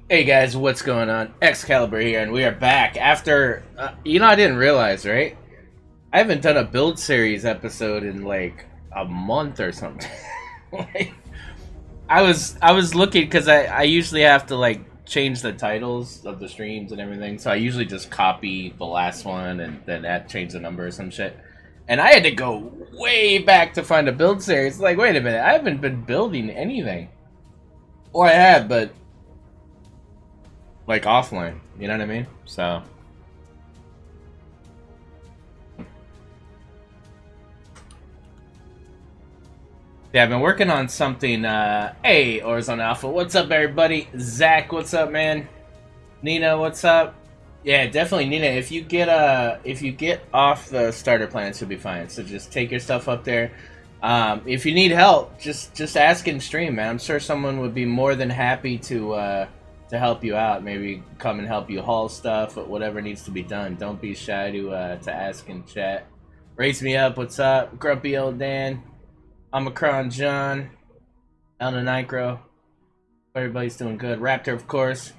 Hey guys, what's going on? XCaliber here, and we are back after. I didn't realize, right? I haven't done a build series episode in like a month or something. like, I was looking because I usually have to like change the titles of the streams and everything, so I usually just copy the last one and then change the number or some shit. And I had to go way back to find a build series. Like, wait a minute, I haven't been building anything, or I have, but like offline, you know what I mean? So yeah, I've been working on something. Hey, Orzon Alpha, what's up, everybody? Zach, what's up, man? Nina, what's up? Yeah, definitely, Nina. If you get off the starter planet, you'll be fine. So just take your stuff up there. If you need help, just ask in stream, man. I'm sure someone would be more than happy to help you out. Maybe come and help you haul stuff, but whatever needs to be done. Don't be shy to ask in chat. Raise me up. What's up, Grumpy Old Dan? Omicron John, Elna Nicro. Everybody's doing good. Raptor, of course.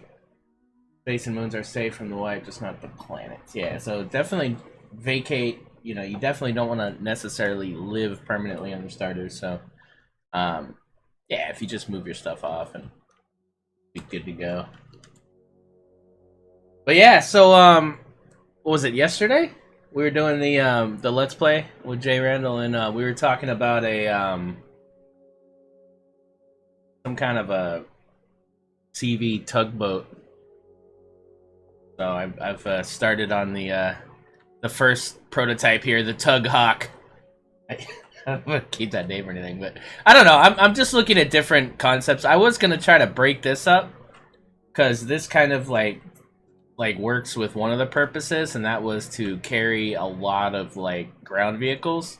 Space and moons are safe from the wipe, just not the planets. Yeah, so definitely vacate. You know, you definitely don't want to necessarily live permanently on your starters. So, yeah, if you just move your stuff off and be good to go. But yeah, so what was it, yesterday? We were doing the Let's Play with Jay Randall, and we were talking about a some kind of a CV tugboat. So I've started on the first prototype here, the Tug Hawk. I'm gonna keep that name or anything, but I don't know. I'm just looking at different concepts. I was gonna try to break this up because this kind of like works with one of the purposes, and that was to carry a lot of like ground vehicles.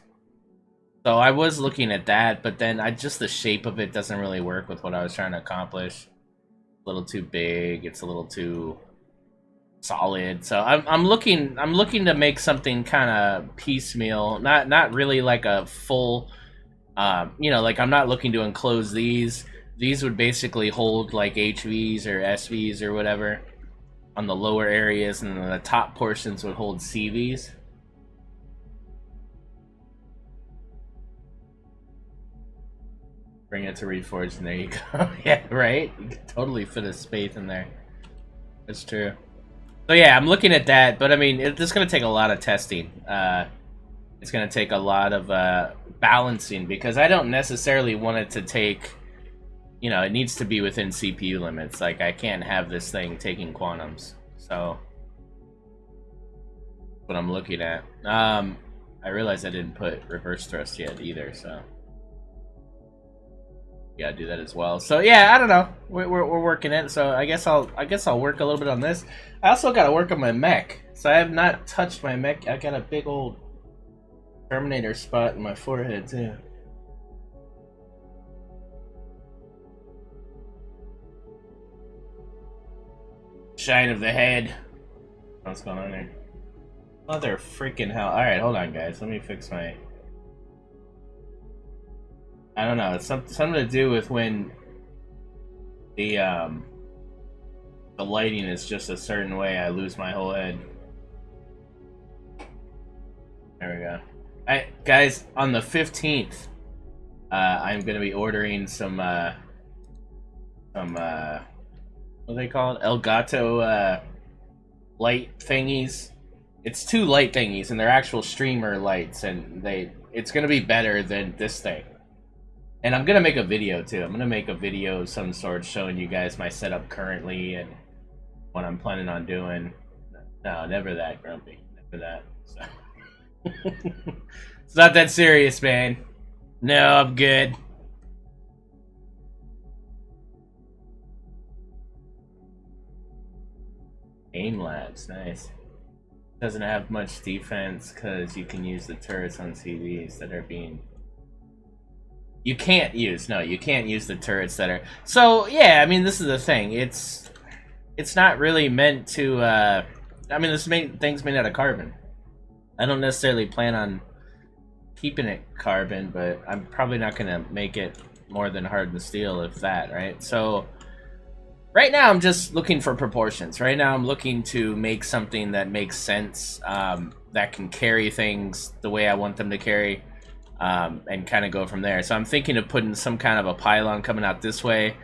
So I was looking at that, but then the shape of it doesn't really work with what I was trying to accomplish. A little too big. It's a little too solid. So I'm looking to make something kind of piecemeal, not really like a full like I'm not looking to enclose these. These would basically hold like HVs or SVs or whatever on the lower areas, and the top portions would hold CVs. Bring it to REFORGED, and there you go. Yeah, right? You can totally fit a space in there. That's true. So yeah, I'm looking at that, but I mean, this is going to take a lot of testing. It's going to take a lot of balancing, because I don't necessarily want it to take, it needs to be within CPU limits. Like, I can't have this thing taking quantums. So, what I'm looking at. I realized I didn't put reverse thrust yet either, so gotta do that as well. So yeah, I don't know. We're working it. So I guess I'll work a little bit on this. I also gotta work on my mech. So I have not touched my mech. I got a big old Terminator spot in my forehead too. Shine of the head. What's going on there? Mother freaking hell! All right, hold on, guys. Let me fix my. I don't know. It's something to do with when the lighting is just a certain way. I lose my whole head. There we go. Guys, on the 15th, I'm gonna be ordering some what are they called? Elgato light thingies. It's two light thingies, and they're actual streamer lights, and it's gonna be better than this thing. And I'm gonna make a video too. I'm gonna make a video of some sort showing you guys my setup currently and what I'm planning on doing. No, never that, Grumpy. Never that. So. It's not that serious, man. No, I'm good. Aim labs, nice. Doesn't have much defense because you can use the turrets on CVs that are being. You can't use the turrets that are. So yeah, I mean, this is the thing. It's not really meant to. I mean, this thing's made out of carbon. I don't necessarily plan on keeping it carbon, but I'm probably not gonna make it more than hardened steel, if that, right? So Right now, I'm just looking for proportions. Right now, I'm looking to make something that makes sense, that can carry things the way I want them to carry, and kind of go from there. So I'm thinking of putting some kind of a pylon coming out this way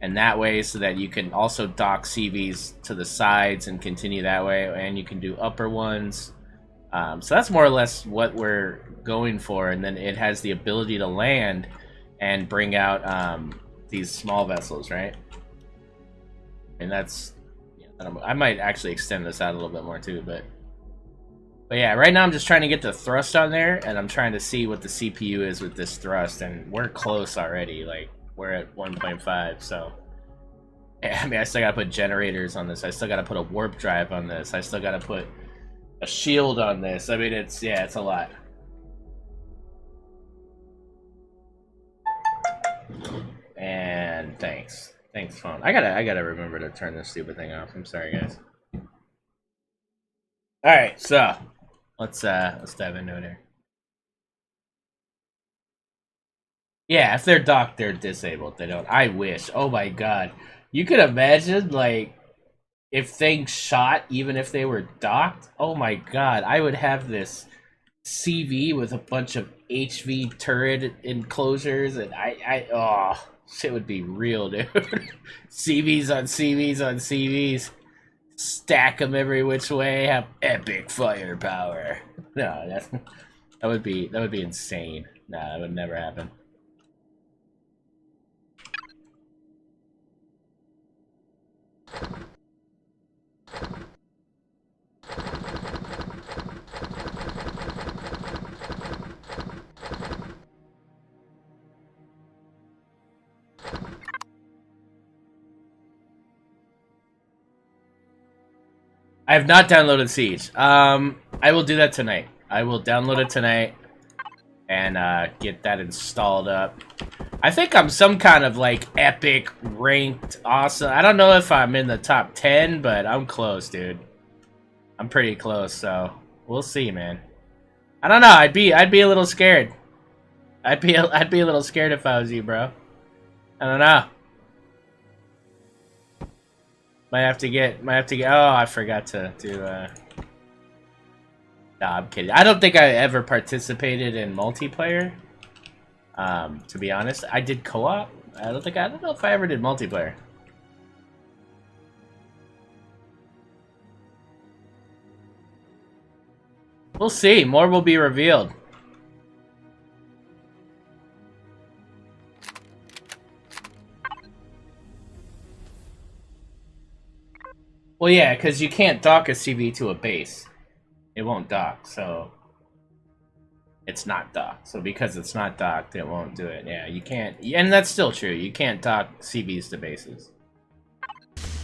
and that way, so that you can also dock CVs to the sides and continue that way, and you can do upper ones. So that's more or less what we're going for, and then it has the ability to land and bring out these small vessels, right? And that's, I might actually extend this out a little bit more too, but yeah, right now I'm just trying to get the thrust on there, and I'm trying to see what the CPU is with this thrust, and we're close already. Like, we're at 1.5, so I mean, I still gotta put generators on this. I still gotta put a warp drive on this. I still gotta put a shield on this. I mean, it's a lot. And thanks, phone. I gotta remember to turn this stupid thing off. I'm sorry, guys. All right, so let's dive into it here. Yeah, if they're docked, they're disabled. They don't. I wish. Oh my god, you could imagine, like, if things shot, even if they were docked. Oh my god, I would have this CV with a bunch of HV turret enclosures, and oh, shit would be real, dude. CVs on CVs on CVs, stack them every which way, have epic firepower. No, that would be insane. Nah, that would never happen. I have not downloaded Siege. I will do that tonight. I will download it tonight and get that installed up. I think I'm some kind of, like, epic, ranked, awesome. I don't know if I'm in the top 10, but I'm close, dude. I'm pretty close, so we'll see, man. I don't know. I'd be a little scared. I'd be a little scared if I was you, bro. I don't know. Might have to get. Oh, I forgot to do. Nah, I'm kidding. I don't think I ever participated in multiplayer. To be honest, I did co-op. I don't know if I ever did multiplayer. We'll see. More will be revealed. Well, yeah, because you can't dock a CV to a base. It won't dock, so it's not docked. So because it's not docked, it won't do it. Yeah, you can't, and that's still true. You can't dock CVs to bases.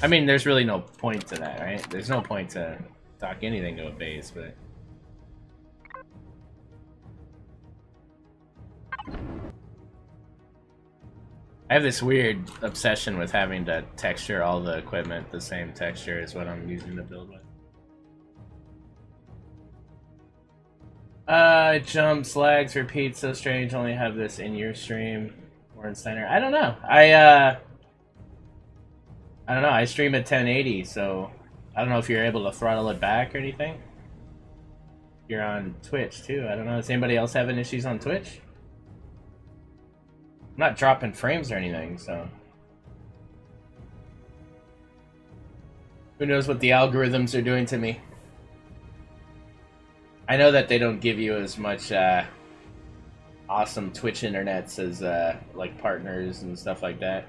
I mean, there's really no point to that, right? There's no point to dock anything to a base, but I have this weird obsession with having to texture all the equipment the same texture as what I'm using to build with. Jumps, lags, repeats, so strange, only have this in your stream or in Center. I don't know. I don't know, I stream at 1080, so I don't know if you're able to throttle it back or anything. You're on Twitch too, I don't know. Does anybody else having issues on Twitch? I'm not dropping frames or anything, so who knows what the algorithms are doing to me. I know that they don't give you as much awesome Twitch internets as like partners and stuff like that.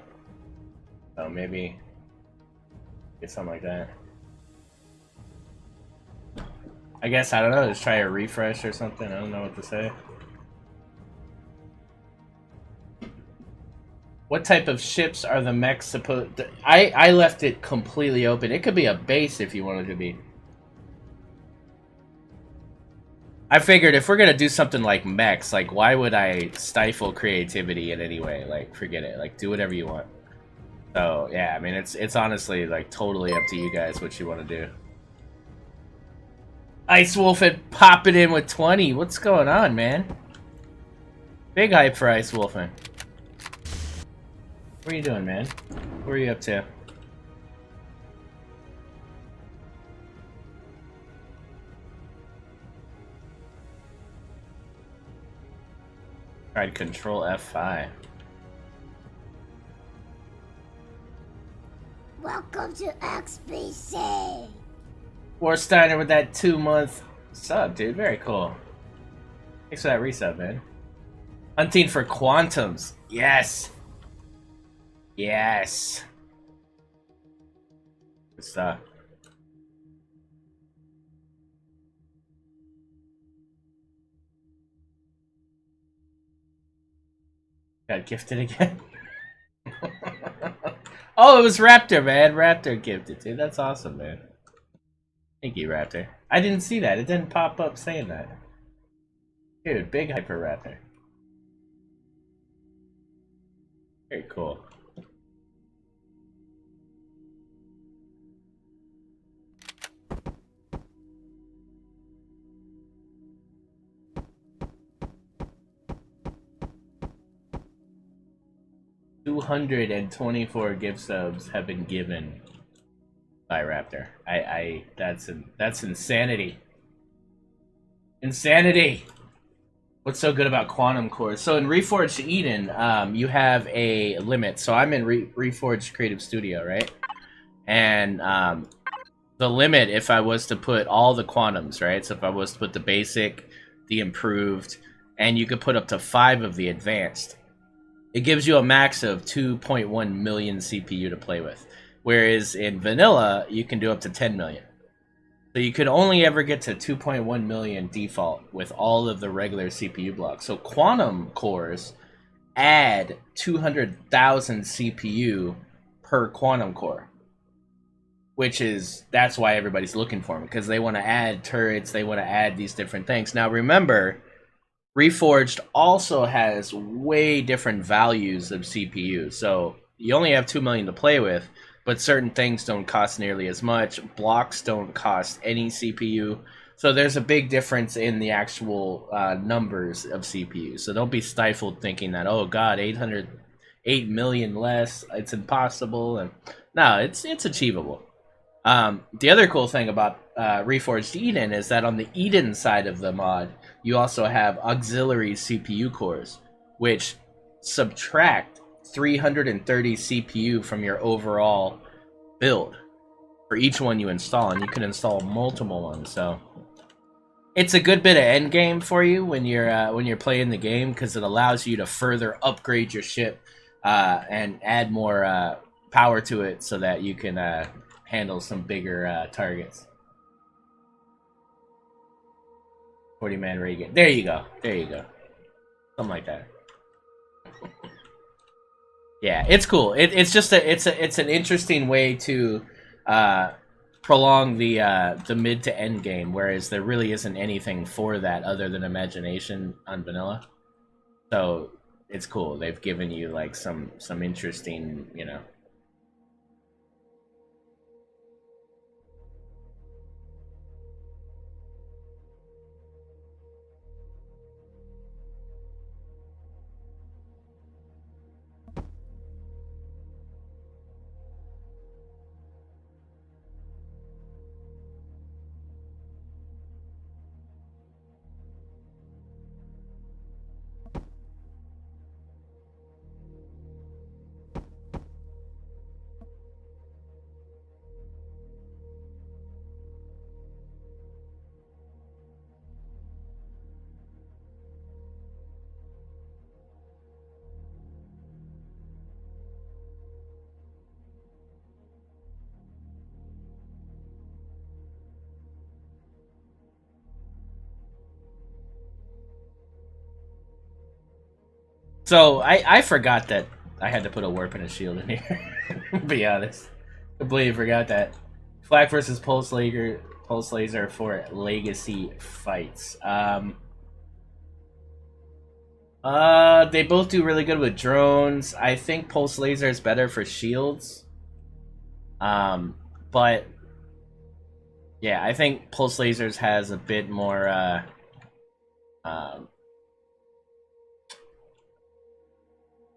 So maybe get something like that. I guess, I don't know, just try a refresh or something. I don't know what to say. What type of ships are the mechs supposed to... I left it completely open. It could be a base if you wanted to be. I figured if we're gonna do something like mechs, like, why would I stifle creativity in any way? Like, forget it. Like, do whatever you want. So, yeah, I mean, it's honestly, like, totally up to you guys what you want to do. Ice Wolf and popping in with 20. What's going on, man? Big hype for Ice Wolfing. What are you doing, man? What are you up to? Tried Control F5. Welcome to XBC. Warsteiner with that 2-month sub, dude. Very cool. Thanks for that resub, man. Hunting for quantums. Yes. Yes. Good stuff. Got gifted again. Oh, it was Raptor, man. Raptor gifted, dude. That's awesome, man. Thank you, Raptor. I didn't see that. It didn't pop up saying that. Dude, big Hyper Raptor. Very cool. $224 gift subs have been given by Raptor. That's insanity. Insanity. What's so good about quantum cores? So in ReForged Eden, you have a limit. So I'm in ReForged Creative Studio, right? And the limit, if I was to put all the quantums, right? So if I was to put the basic, the improved, and you could put up to 5 of the advanced, it gives you a max of 2.1 million CPU to play with. Whereas in vanilla, you can do up to 10 million. So you could only ever get to 2.1 million default with all of the regular CPU blocks. So quantum cores add 200,000 CPU per quantum core. That's why everybody's looking for them, because they want to add turrets, they want to add these different things. Now remember, ReForged also has way different values of CPU. So you only have 2 million to play with, but certain things don't cost nearly as much. Blocks don't cost any CPU. So there's a big difference in the actual numbers of CPU. So don't be stifled thinking that, oh god, 8 million less, it's impossible. And no, it's achievable. The other cool thing about ReForged Eden is that on the Eden side of the mod, you also have auxiliary CPU cores, which subtract 330 CPU from your overall build for each one you install, and you can install multiple ones. So it's a good bit of end game for you when you're playing the game, because it allows you to further upgrade your ship and add more power to it, so that you can handle some bigger targets. 40-man Reagan. There you go. There you go. Something like that. Yeah, it's cool. It's just it's an interesting way to prolong the mid to end game, whereas there really isn't anything for that other than imagination on vanilla. So it's cool. They've given you like some interesting, you know. So I forgot that I had to put a warp and a shield in here. To be honest, completely forgot that. Flak versus Pulse Laser for legacy fights. They both do really good with drones. I think Pulse Laser is better for shields. But yeah, I think Pulse Lasers has a bit more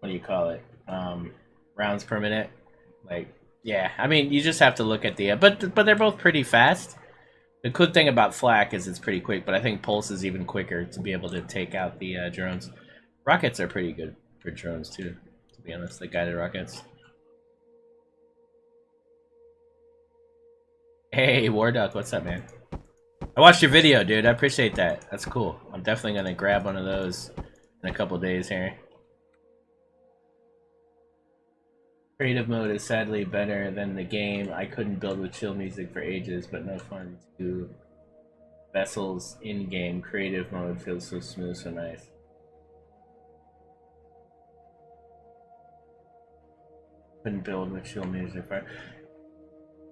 what do you call it? Rounds per minute. Like, yeah, I mean, you just have to look at the but they're both pretty fast. The good thing about Flak is it's pretty quick, but I think Pulse is even quicker to be able to take out the drones. Rockets are pretty good for drones too, to be honest, the guided rockets. Hey, War Duck, what's up, man? I watched your video, dude. I appreciate that. That's cool. I'm definitely gonna grab one of those in a couple days here. Creative mode is sadly better than the game. I couldn't build with chill music for ages, but no fun to vessels in-game. Creative mode feels so smooth, so nice. Couldn't build with chill music for...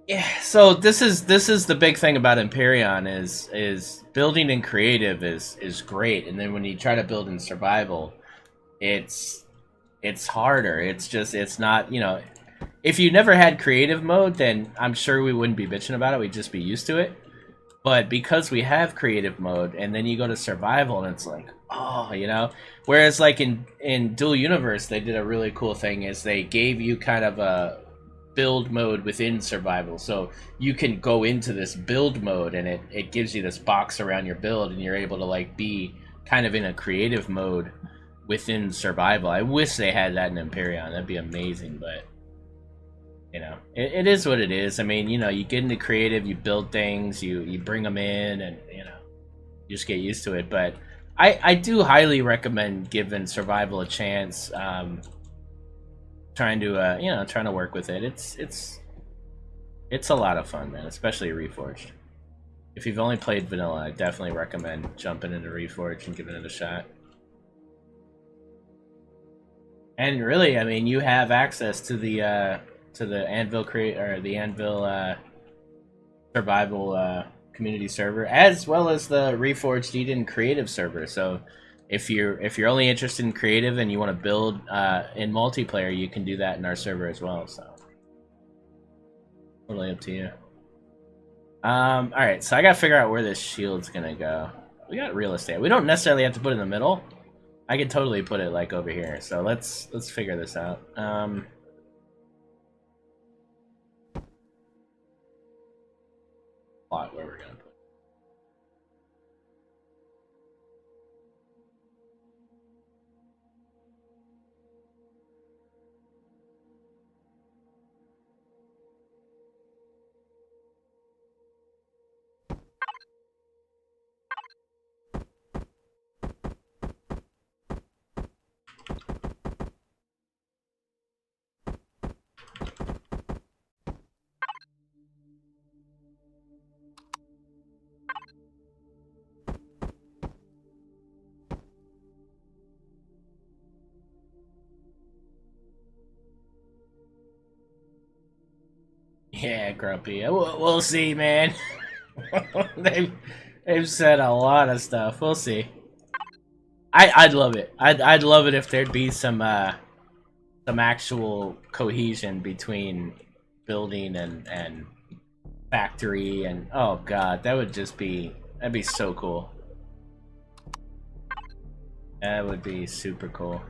Yeah, so this is the big thing about Empyrion is building in creative is great, and then when you try to build in survival, it's harder. It's not, you know, if you never had creative mode, then I'm sure we wouldn't be bitching about it. We'd just be used to it. But because we have creative mode, and then you go to survival, and it's like, oh, you know. Whereas like in Dual Universe, they did a really cool thing is they gave you kind of a build mode within survival, so you can go into this build mode, and it gives you this box around your build, and you're able to like be kind of in a creative mode within survival. I wish they had that in Empyrion. That'd be amazing, but you know, it is what it is. I mean, you know, you get into creative, you build things, you bring them in, and you know, you just get used to it. But I do highly recommend giving survival a chance. Trying to work with it. It's a lot of fun, man, especially Reforged. If you've only played vanilla, I definitely recommend jumping into Reforged and giving it a shot. And really, I mean, you have access to the Anvil survival community server, as well as the Reforged Eden creative server. So if you're only interested in creative and you want to build in multiplayer, you can do that in our server as well. So totally up to you. All right, so I gotta figure out where this shield's gonna go. We got real estate. We don't necessarily have to put it in the middle. I could totally put it like over here. So let's figure this out. Plot where we're gonna put. Yeah, Grumpy. We'll see, man. they've said a lot of stuff. We'll see. I'd love it. I'd love it if there'd be some actual cohesion between building and factory, and oh god, that'd be so cool. That would be super cool.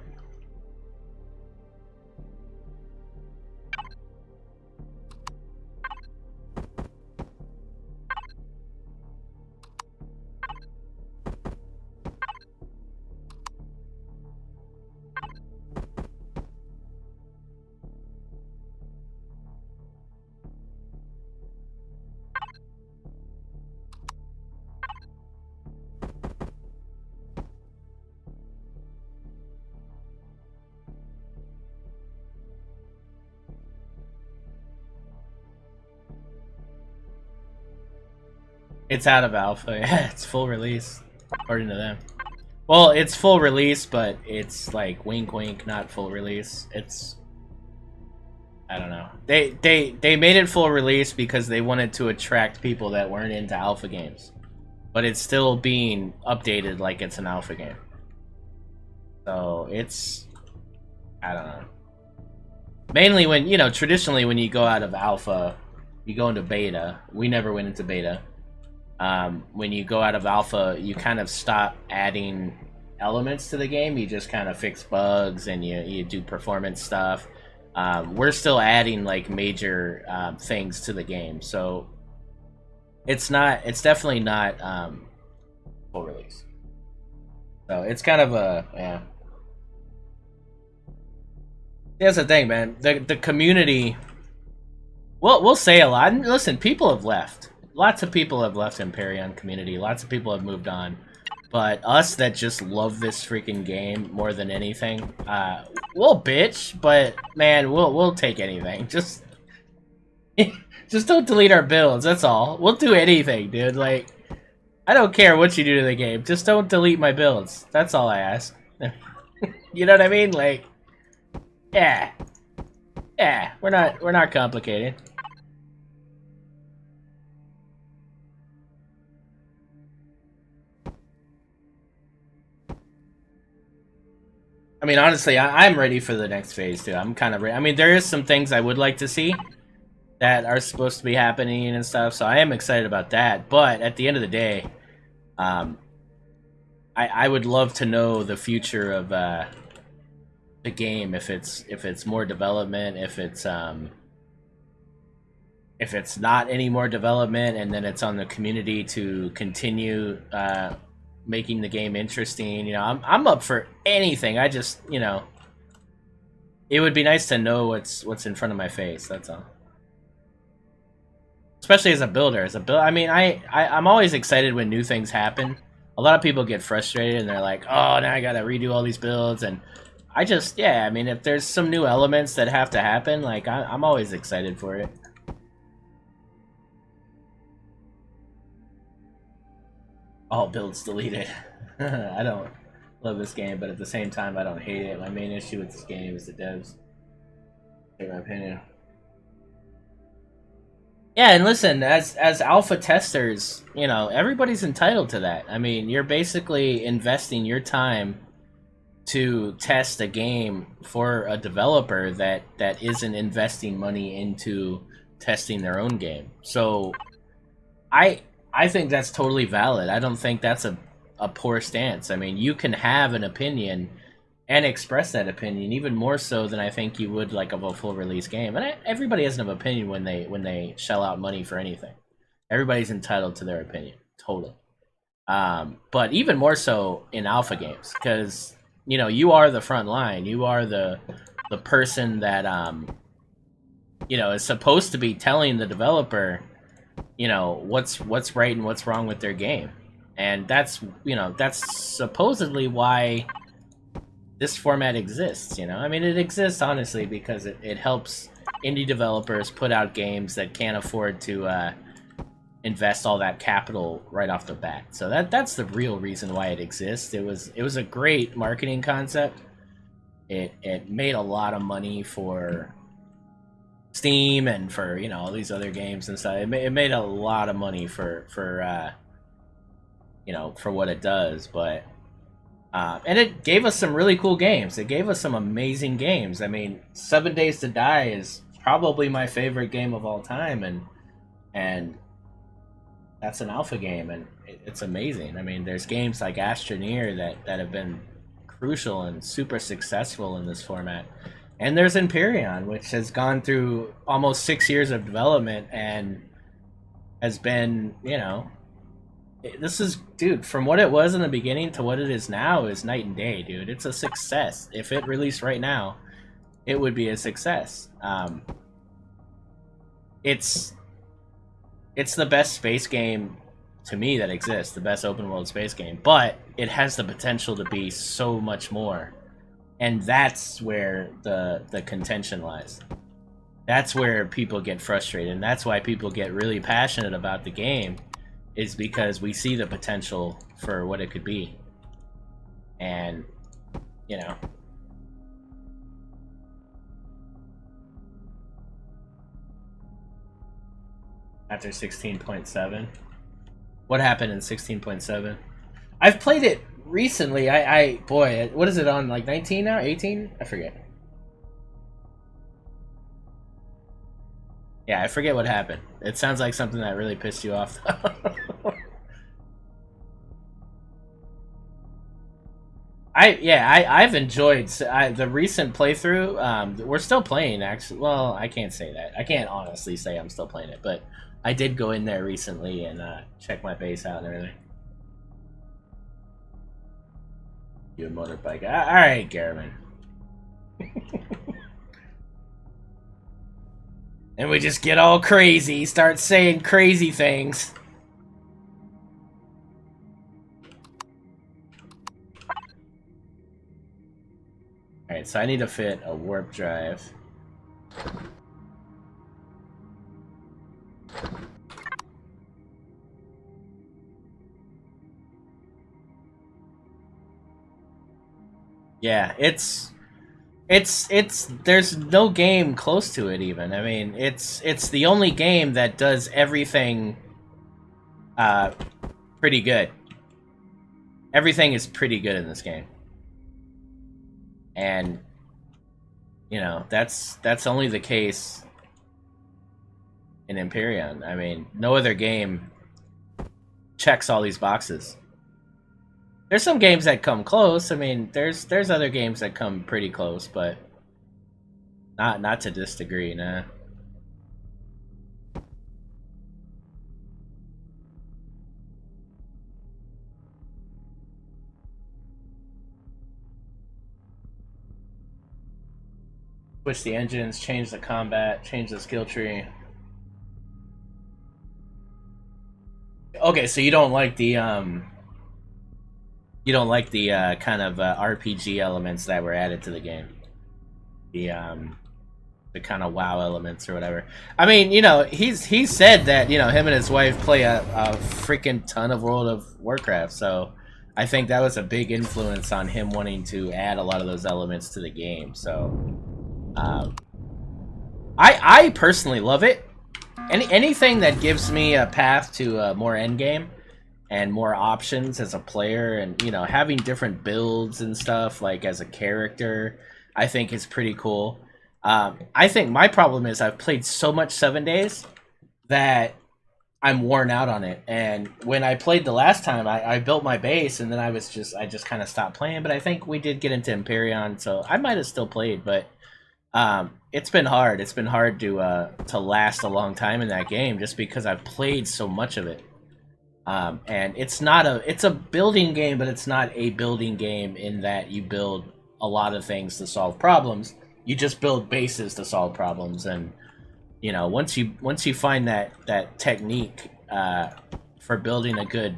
It's out of alpha. Yeah, it's full release, according to them. Well, it's full release, but it's like wink wink, not full release. It's, I don't know. They made it full release because they wanted to attract people that weren't into alpha games. But it's still being updated like it's an alpha game. So it's, I don't know. Mainly when, you know, traditionally when you go out of alpha, you go into beta. We never went into beta. When you go out of alpha, you kind of stop adding elements to the game. You just kind of fix bugs and you do performance stuff. We're still adding like major things to the game, so it's definitely not full release. So it's kind of a, yeah. That's the thing, man. The community. We'll say a lot. And listen, people have left. Lots of people have left Empyrion community. Lots of people have moved on. But us that just love this freaking game more than anything, we'll bitch, but man, we'll take anything. Just don't delete our builds. That's all. We'll do anything, dude. Like, I don't care what you do to the game. Just don't delete my builds. That's all I ask. You know what I mean? Like, yeah, we're not complicated. I mean, honestly, I'm ready for the next phase too. I'm kind of ready. I mean, there is some things I would like to see that are supposed to be happening and stuff, so I am excited about that. But at the end of the day, I would love to know the future of the game. If it's more development, if it's not any more development, and then it's on the community to continue making the game interesting. You know, I'm up for anything. I just, you know, it would be nice to know what's in front of my face. That's all. Especially as a builder. I mean, I'm always excited when new things happen. A lot of people get frustrated and they're like, oh, now I gotta redo all these builds. And I just, yeah, I mean, if there's some new elements that have to happen, like, I'm always excited for it. All builds deleted. I don't love this game, but at the same time, I don't hate it. My main issue with this game is the devs. In my opinion. Yeah, and listen, as alpha testers, you know, everybody's entitled to that. I mean, you're basically investing your time to test a game for a developer that isn't investing money into testing their own game. So I think that's totally valid. I don't think that's a poor stance. I mean, you can have an opinion and express that opinion even more so than I think you would like of a full release game. And everybody has an opinion when they shell out money for anything. Everybody's entitled to their opinion, totally. But even more so in alpha games, because you know you are the front line. You are the person that you know is supposed to be telling the developer, you know, what's right and what's wrong with their game. And that's, you know, that's supposedly why this format exists, you know? I mean, it exists, honestly, because it helps indie developers put out games that can't afford to invest all that capital right off the bat. So that's the real reason why it exists. It was a great marketing concept. It made a lot of money for Steam and for, you know, all these other games and stuff. It made a lot of money for you know, for what it does, but and it gave us some really cool games. It gave us some amazing games. I mean, 7 Days to Die is probably my favorite game of all time, and that's an alpha game, and it's amazing. I mean, there's games like Astroneer that have been crucial and super successful in this format. And there's Empyrion, which has gone through almost 6 years of development and has been, you know, this is, dude, from what it was in the beginning to what it is now is night and day, dude. It's a success. If it released right now, it would be a success. It's the best space game to me that exists, the best open world space game, but it has the potential to be so much more. And that's where the contention lies. That's where people get frustrated, and that's why people get really passionate about the game, is because we see the potential for what it could be. And, you know. After 16.7. What happened in 16.7? I've played it recently. Boy, what is it on, like 19 now? 18? I forget. Yeah, I forget what happened. It sounds like something that really pissed you off. I've enjoyed the recent playthrough. We're still playing, actually. Well, I can't say that. I can't honestly say I'm still playing it, but I did go in there recently and check my base out and everything. You a motorbike? All right, Garmin. And we just get all crazy, start saying crazy things. Alright, so I need to fit a warp drive. Yeah, it's there's no game close to it even. I mean, it's the only game that does everything pretty good. Everything is pretty good in this game. And you know, that's only the case in Empyrion. I mean, no other game checks all these boxes. There's some games that come close. I mean, there's other games that come pretty close, but not to this degree, nah. Switch the engines, change the combat, change the skill tree. Okay, so you don't like the kind of RPG elements that were added to the game. The kind of WoW elements or whatever. I mean, you know, he said that, you know, him and his wife play a freaking ton of World of Warcraft, so I think that was a big influence on him wanting to add a lot of those elements to the game. So I personally love it. Anything that gives me a path to more endgame and more options as a player, and you know, having different builds and stuff like as a character, I think is pretty cool. I think my problem is I've played so much 7 days that I'm worn out on it. And when I played the last time, I built my base, and then I just kind of stopped playing. But I think we did get into Empyrion, so I might have still played. But it's been hard. It's been hard to last a long time in that game just because I've played so much of it. And it's a building game, but it's not a building game in that you build a lot of things to solve problems. You just build bases to solve problems, and you know, once you find that technique for building a good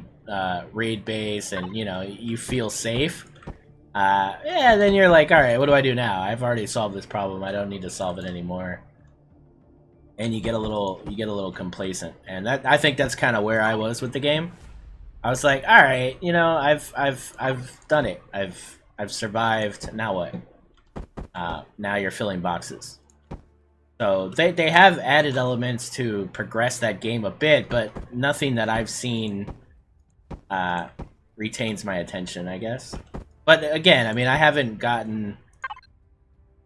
raid base, and you know, you feel safe, yeah, then you're like, all right, what do I do now? I've already solved this problem. I don't need to solve it anymore. And you get a little complacent, and I think that's kind of where I was with the game. I was like, all right, you know, I've done it. I've survived. Now what? Now you're filling boxes. So they have added elements to progress that game a bit, but nothing that I've seen retains my attention, I guess. But again, I mean, I haven't gotten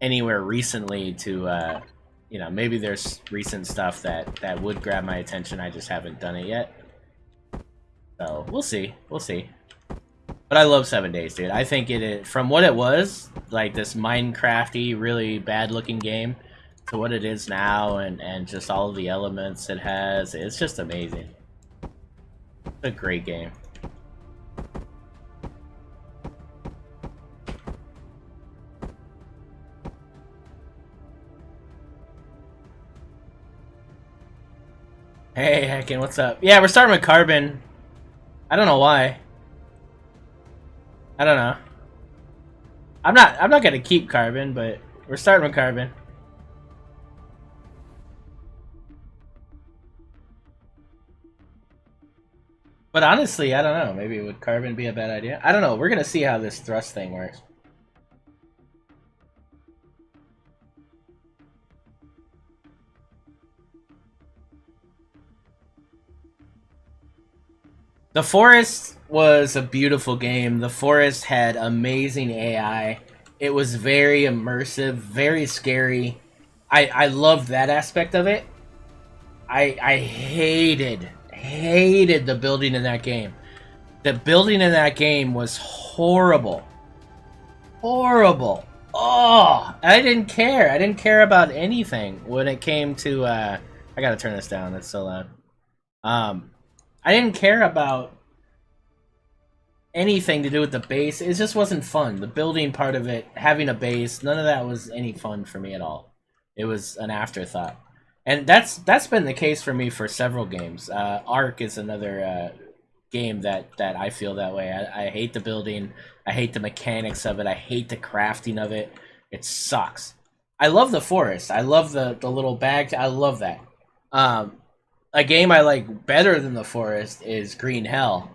anywhere recently to, you know, maybe there's recent stuff that would grab my attention. I just haven't done it yet. So we'll see. We'll see. But I love 7 Days, dude. I think from what it was, like this Minecraft-y, really bad-looking game, to what it is now, and just all of the elements it has, it's just amazing. It's a great game. Hey, Heckin, what's up? Yeah, we're starting with Carbon. I don't know why. I don't know. I'm not gonna keep Carbon, but we're starting with Carbon. But honestly, I don't know. Maybe would Carbon be a bad idea? I don't know. We're gonna see how this thrust thing works. The Forest was a beautiful game. The Forest had amazing AI. It was very immersive, very scary. I loved that aspect of it. I hated the building in that game. The building in that game was horrible. Horrible. Oh, I didn't care. I didn't care about anything when it came to I gotta turn this down, it's so loud. I didn't care about anything to do with the base. It just wasn't fun. The building part of it, having a base, none of that was any fun for me at all. It was an afterthought. And that's been the case for me for several games. Ark is another game that I feel that way. I hate the building. I hate the mechanics of it. I hate the crafting of it. It sucks. I love the forest. I love the little bag. I love that. Um, a game I like better than the forest is Green Hell.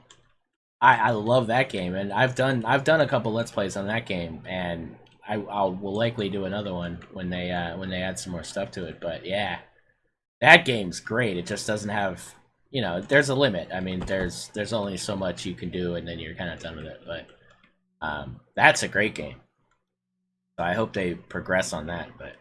I love that game, and I've done a couple let's plays on that game, and I will likely do another one when they add some more stuff to it. But yeah, that game's great. It just doesn't have, there's a limit. I mean, there's only so much you can do, and then you're kind of done with it. But that's a great game. So I hope they progress on that. But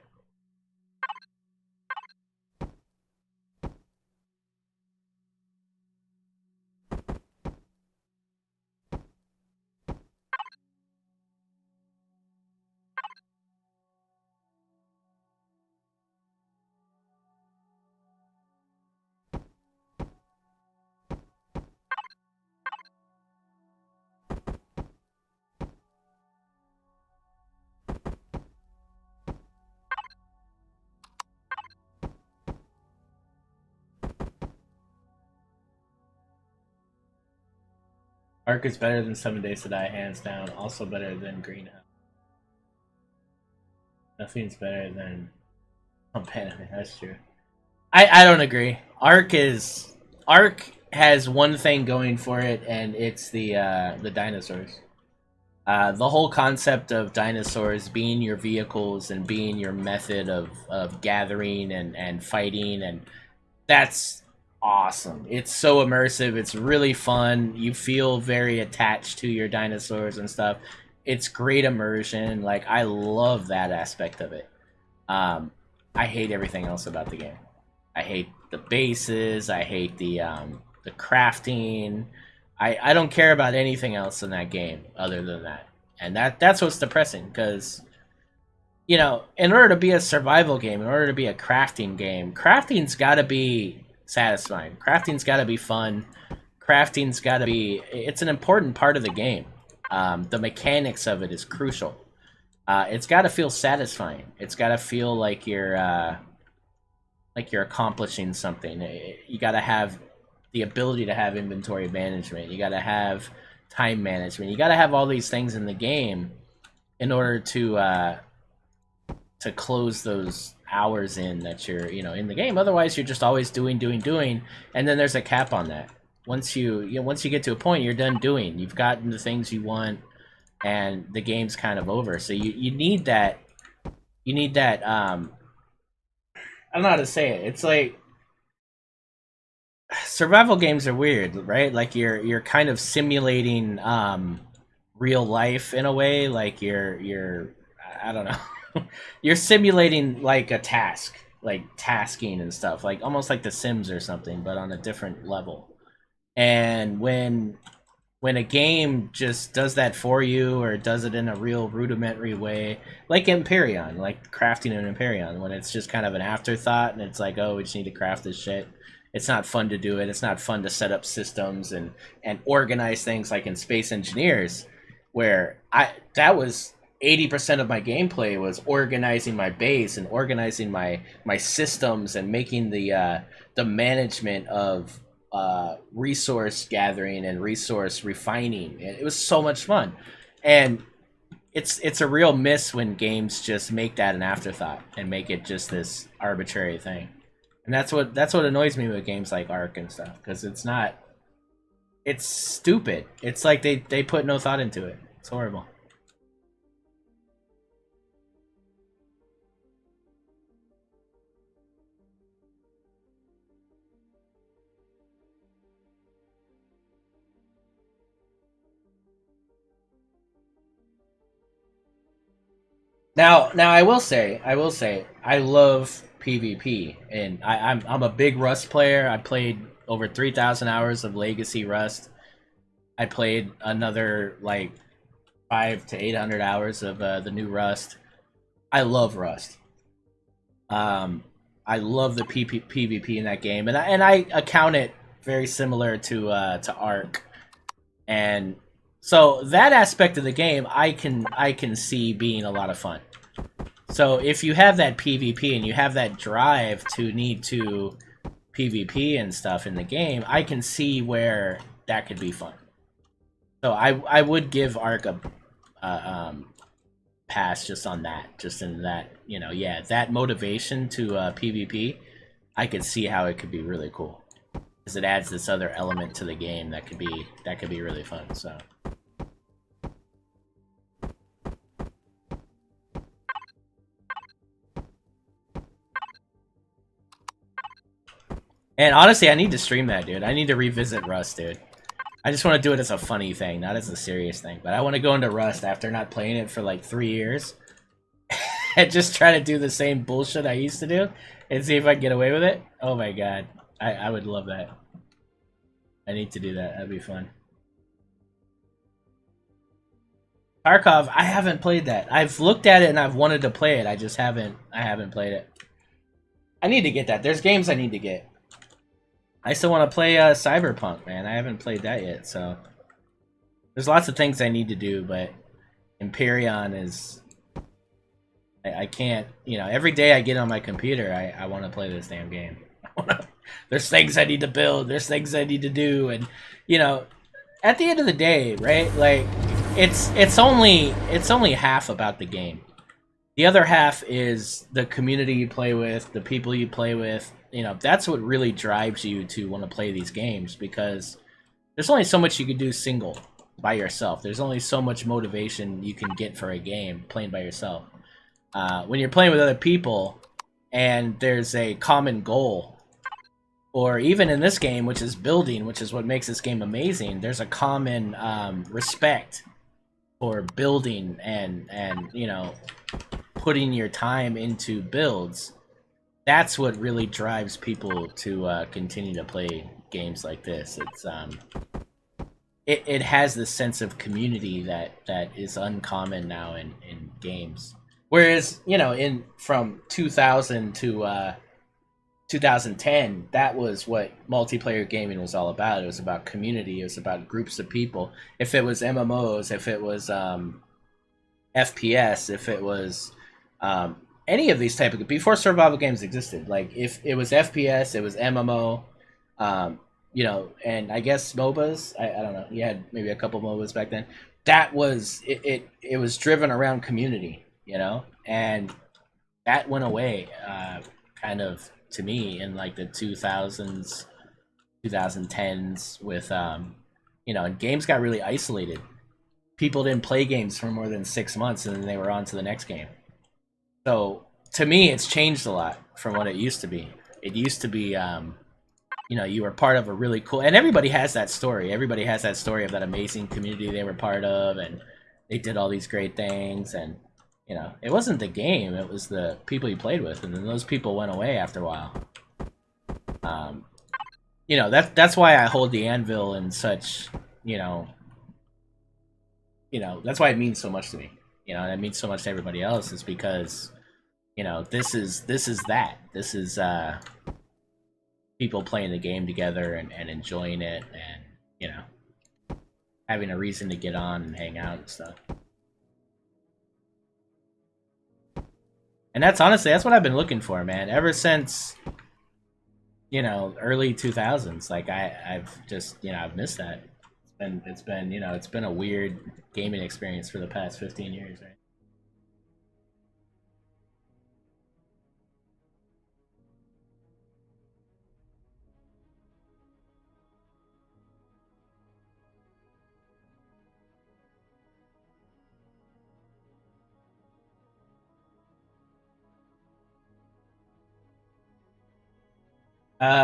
Ark is better than 7 Days to Die, hands down. Also better than Green Hell. Nothing's better than Companion. That's true. I don't agree. Ark has one thing going for it, and it's the dinosaurs. The whole concept of dinosaurs being your vehicles and being your method of gathering and fighting, and that's awesome. It's so immersive. It's really fun. You feel very attached to your dinosaurs and stuff. It's great immersion. Like, I love that aspect of it. I hate everything else about the game. I hate the bases. I hate the crafting. I don't care about anything else in that game other than that. And that's what's depressing, because in order to be a survival game, in order to be a crafting game, crafting's got to be satisfying. Crafting's got to be fun. Crafting's got to be, it's an important part of the game. The mechanics of it is crucial. It's got to feel satisfying. It's got to feel like you're accomplishing something. You got to have the ability to have inventory management. You got to have time management. You got to have all these things in the game in order to close those hours in that you're in the game. Otherwise, you're just always doing, and then there's a cap on that. Once you get to a point, you're done doing. You've gotten the things you want, and the game's kind of over. So you need that. You need that. I don't know how to say it. It's like survival games are weird, right? Like you're kind of simulating real life in a way. Like you're I don't know. You're simulating like a task, like tasking and stuff, like almost like The Sims or something, but on a different level. And when a game just does that for you, or does it in a real rudimentary way, like Empyrion, like crafting an Empyrion, when it's just kind of an afterthought and it's like, oh, we just need to craft this shit. It's not fun to do it. It's not fun to set up systems and organize things like in Space Engineers, where that was 80% of my gameplay was organizing my base and organizing my systems and making the management of resource gathering and resource refining. It was so much fun, and it's a real miss when games just make that an afterthought and make it just this arbitrary thing. And that's what annoys me with games like Ark and stuff, because it's stupid. It's like they put no thought into it. It's horrible. Now, I love PvP, and I'm a big Rust player. I played over 3,000 hours of Legacy Rust. I played another like 500 to 800 hours of the new Rust. I love Rust. I love the PvP in that game, and I account it very similar to Ark, and so that aspect of the game I can see being a lot of fun. So if you have that PvP and you have that drive to need to PvP and stuff in the game, I can see where that could be fun. So I would give Ark a pass just on that, just in that, you know, yeah, that motivation to PvP, I could see how it could be really cool, because it adds this other element to the game that could be really fun. So. And honestly, I need to stream that, dude. I need to revisit Rust, dude. I just want to do it as a funny thing, not as a serious thing. But I want to go into Rust after not playing it for like 3 years and just try to do the same bullshit I used to do and see if I can get away with it. Oh my god. I would love that. I need to do that. That'd be fun. Tarkov, I haven't played that. I've looked at it and I've wanted to play it. I just haven't played it. I need to get that. There's games I need to get. I still want to play Cyberpunk, man. I haven't played that yet, so there's lots of things I need to do, but Empyrion is... I can't, you know, every day I get on my computer, I want to play this damn game. There's things I need to build, there's things I need to do, and, you know, at the end of the day, right, like, it's only half about the game. The other half is the community you play with, the people you play with. You know, that's what really drives you to want to play these games, because there's only so much you can do single by yourself. There's only so much motivation you can get for a game playing by yourself. When you're playing with other people and there's a common goal, or even in this game, which is building, which is what makes this game amazing, there's a common respect for building and you know, putting your time into builds. That's what really drives people to continue to play games like this. It's it has this sense of community that is uncommon now in games. Whereas, you know, from 2000 to 2010, that was what multiplayer gaming was all about. It was about community. It was about groups of people. If it was MMOs, if it was FPS, if it was any of these type of, before survival games existed, like if it was FPS, it was MMO, you know, and I guess MOBAs. I don't know. You had maybe a couple MOBAs back then. That was it was driven around community, you know, and that went away, kind of, to me, in like the 2000s, 2010s, with you know, and games got really isolated. People didn't play games for more than 6 months, and then they were on to the next game. So to me, it's changed a lot from what it used to be. It used to be, you know, you were part of a really cool, and everybody has that story. Everybody has that story of that amazing community they were part of, and they did all these great things. And, you know, it wasn't the game, it was the people you played with, and then those people went away after a while. You know, that's why I hold the Anvil in such, you know, that's why it means so much to me. You know, and it means so much to everybody else, is because, you know, this is that. This is people playing the game together and enjoying it, and, you know, having a reason to get on and hang out and stuff. And that's honestly, that's what I've been looking for, man. Ever since, you know, early 2000s. Like I've just, you know, I've missed that. It's been, you know, it's been a weird gaming experience for the past 15 years, right?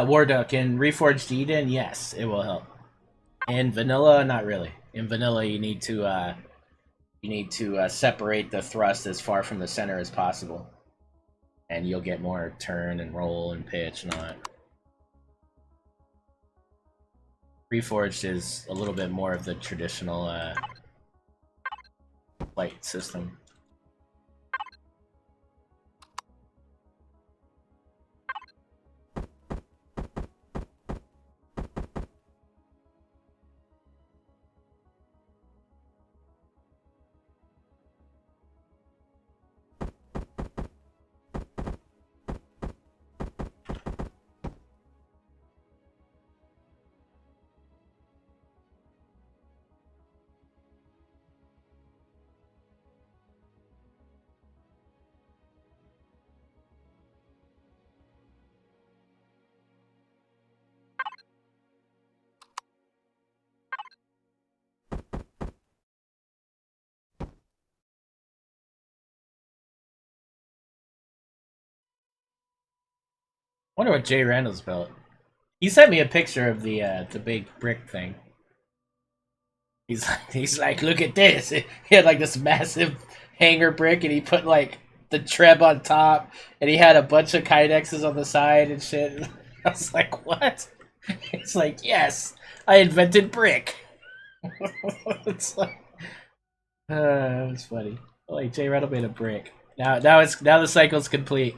War Duck in Reforged Eden, yes, it will help. In vanilla, not really. In vanilla, you need to separate the thrust as far from the center as possible, and you'll get more turn and roll and pitch and all that. Reforged is a little bit more of the traditional flight system. Wonder what Jay Randall's built. He sent me a picture of the big brick thing. He's like, look at this. He had like this massive hanger brick, and he put like the treb on top, and he had a bunch of kydexes on the side and shit. I was like, what? It's like, yes, I invented brick. It's like, it was funny. Like Jay Randall made a brick. Now the cycle's complete.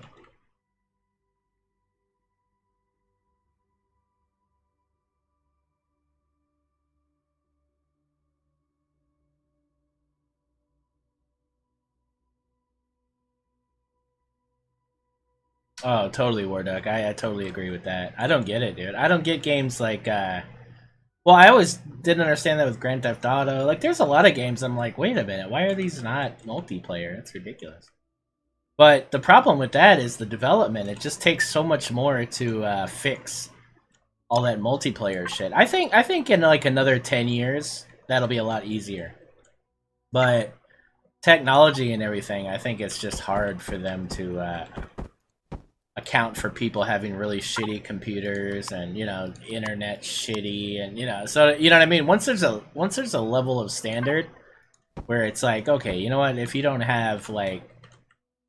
Oh, totally, Warduck. I totally agree with that. I don't get it, dude. I don't get games like well, I always didn't understand that with Grand Theft Auto. Like there's a lot of games I'm like, wait a minute, why are these not multiplayer? That's ridiculous. But the problem with that is the development. It just takes so much more to fix all that multiplayer shit. I think in like another 10 years that'll be a lot easier. But technology and everything, I think it's just hard for them to account for people having really shitty computers and internet shitty and so you know what I mean. Once there's a level of standard where it's like, okay, you know what, if you don't have like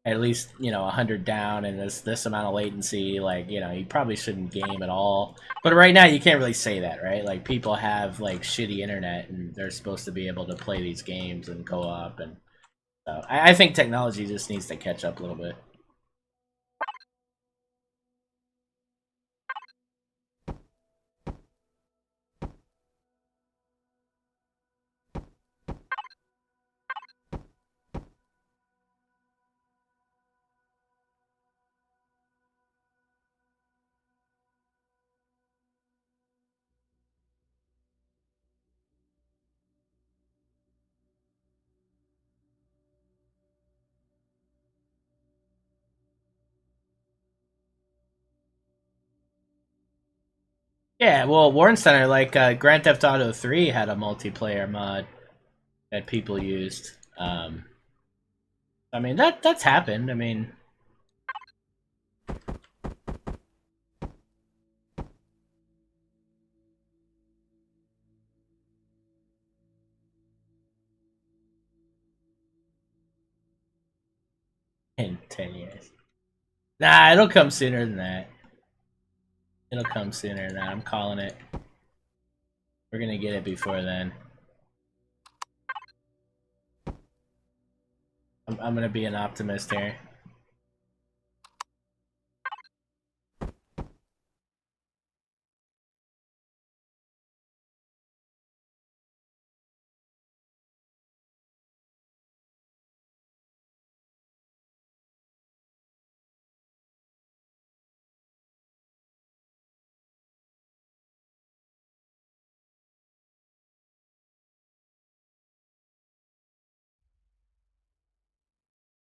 at least 100 down and this amount of latency, like you probably shouldn't game at all. But right now you can't really say that, right? Like people have like shitty internet and they're supposed to be able to play these games and co-op, and so I think technology just needs to catch up a little bit. Yeah, well, Warren Center, like Grand Theft Auto 3 had a multiplayer mod that people used. I mean that's happened. I mean, in 10 years. Nah, it'll come sooner than that. It'll come sooner than that. I'm calling it. We're gonna get it before then. I'm gonna be an optimist here.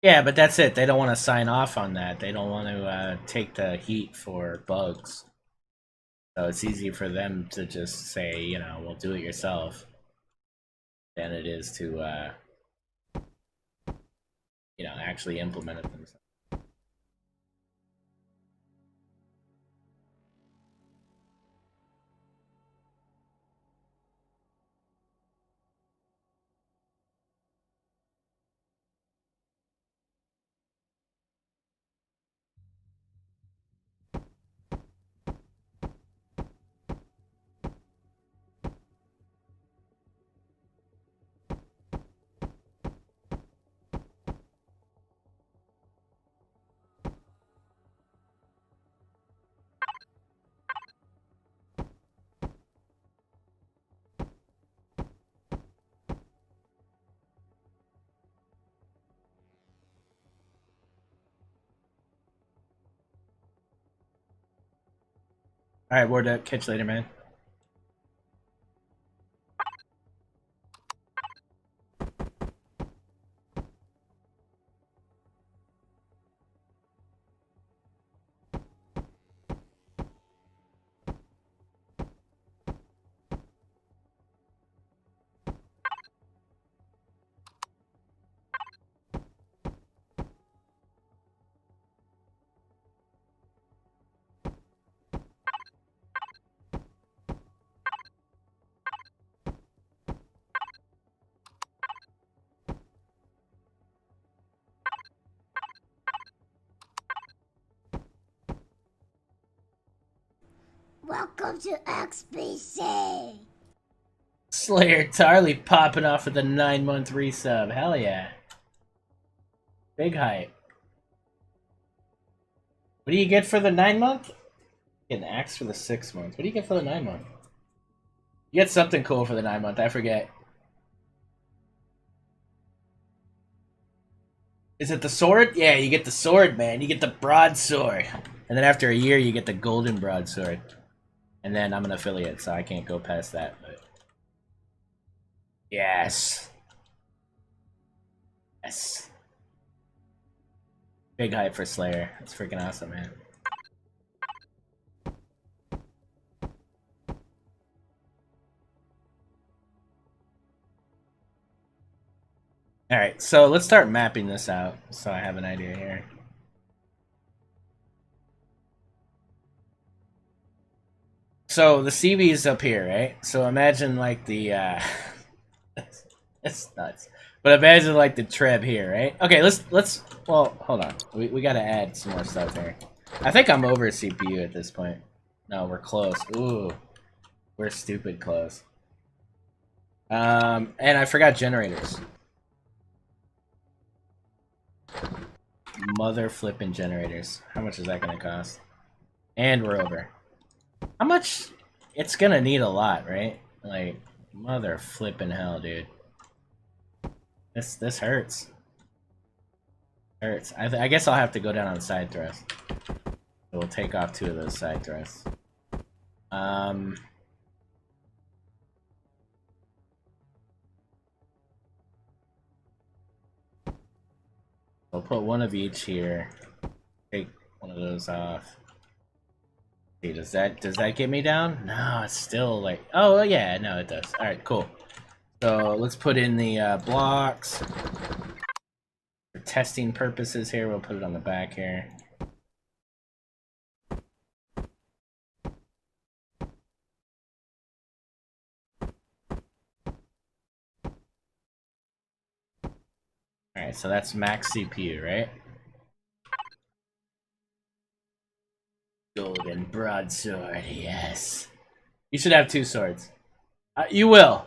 Yeah, but that's it. They don't want to sign off on that. They don't want to take the heat for bugs. So it's easy for them to just say, well, do it yourself, than it is to, actually implement it themselves. All right, word up. Catch you later, man. Welcome to XBC. Slayer Tarly popping off with a 9-month resub. Hell yeah. Big hype. What do you get for the 9-month? Get an axe for the 6-month. What do you get for the 9-month? You get something cool for the 9-month. I forget. Is it the sword? Yeah, you get the sword, man. You get the broadsword. And then after a year, you get the golden broadsword. And then I'm an affiliate, so I can't go past that. But yes. Yes. Big hype for Slayer. That's freaking awesome, man. Alright, so let's start mapping this out so I have an idea here. So the CV is up here, right? So imagine like the it's nuts. But imagine like the Treb here, right? Okay, let's well, hold on. We gotta add some more stuff here. I think I'm over CPU at this point. No, we're close. Ooh. We're stupid close. And I forgot generators. Mother flipping generators. How much is that gonna cost? And we're over. How much? It's gonna need a lot, right? Like, mother flipping hell, dude. This hurts. Hurts. I guess I'll have to go down on side thrust. We'll take off 2 of those side thrusts. We'll put 1 of each here. Take 1 of those off. See, does that get me down? No, it's still like, oh yeah, no, it does. All right, cool. So let's put in the blocks for testing purposes. Here, we'll put it on the back here. All right, so that's max CPU, right? Golden broadsword, yes. You should have 2 swords. You will.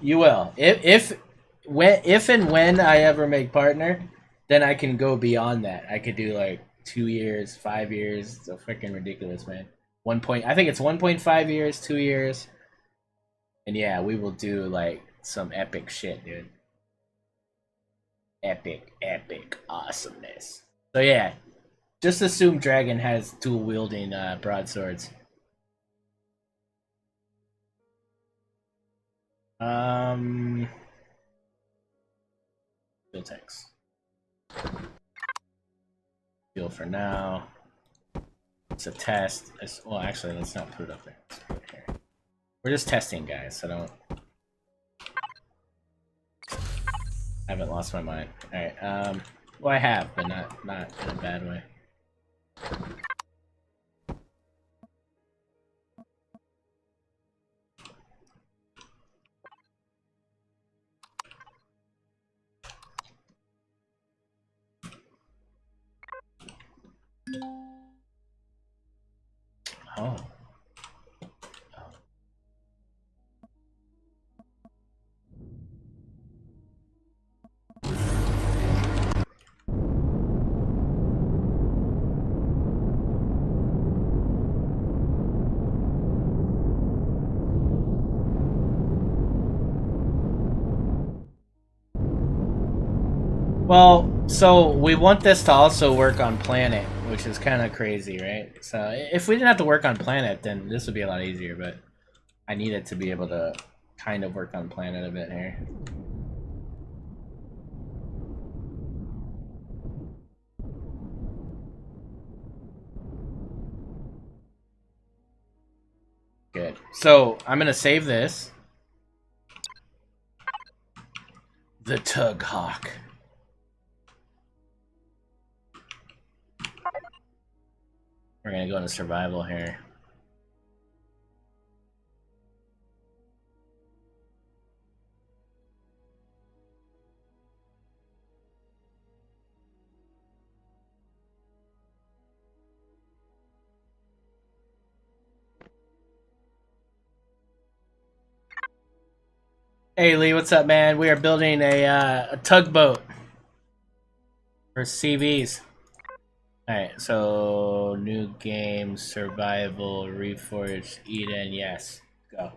If and when I ever make partner, then I can go beyond that. I could do like 2 years, 5 years. It's so freaking ridiculous, man. I think it's 1.5 years, 2 years, and yeah, we will do like some epic shit, dude. Epic awesomeness. So yeah, just assume Dragon has dual wielding broadswords. Field text. Field for now. It's a test. Well, actually, let's not put it up there. Let's put it here. We're just testing, guys, so don't. I haven't lost my mind. All right. Well, I have, but not in a bad way. Oh. Well, so we want this to also work on planet, which is kind of crazy, right? So if we didn't have to work on planet, then this would be a lot easier, but I need it to be able to kind of work on planet a bit here. Good. So I'm gonna save this. The Tug Hawk. We're gonna go into survival here. Hey Lee, what's up, man? We are building a tugboat for CVs. Alright, so new game, survival, reforged, Eden, yes. Go.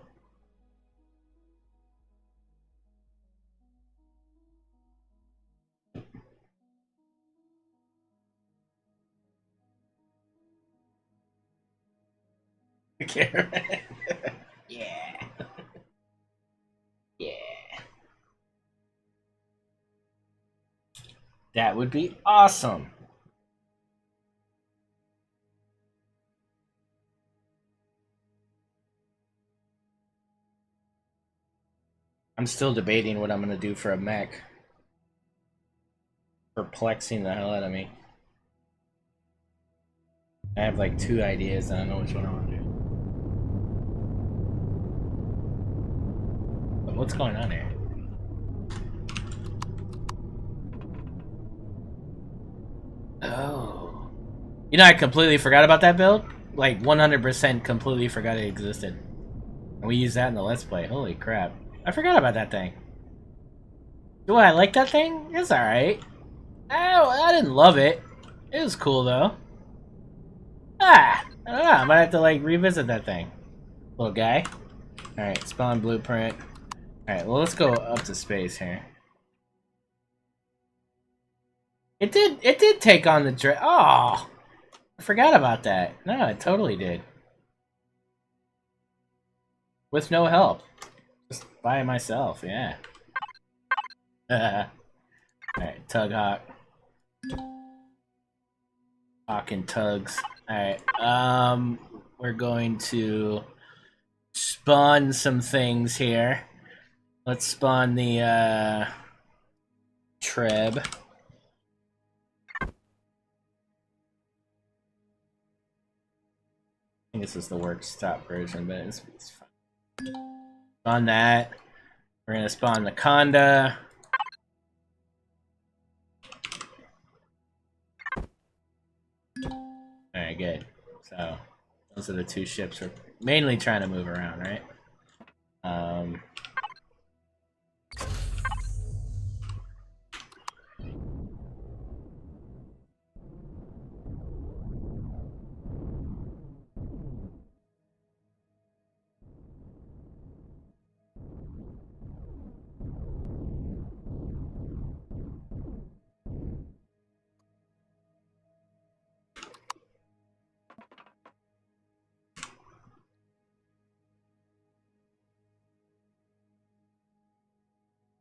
Yeah. Yeah. That would be awesome. I'm still debating what I'm gonna do for a mech. Perplexing the hell out of me. I have like 2 ideas, and I don't know which one I want to do. But what's going on here? Oh. You know, I completely forgot about that build. Like, 100% completely forgot it existed. And we used that in the Let's Play. Holy crap. I forgot about that thing. Do I like that thing? It's alright. I didn't love it. It was cool, though. I don't know. I might have to, like, revisit that thing. Little guy. Alright, spawn blueprint. Alright, well, let's go up to space here. It did take on the Oh! I forgot about that. No, it totally did. With no help. Just by myself, yeah. Alright, Tug Hawk. Hawk and Tugs. Alright, we're going to spawn some things here. Let's spawn the, Treb. I think this is the workstop version, but it's fine. Spawn that. We're gonna spawn the Conda. Alright, good. So, those are the 2 ships we're mainly trying to move around, right?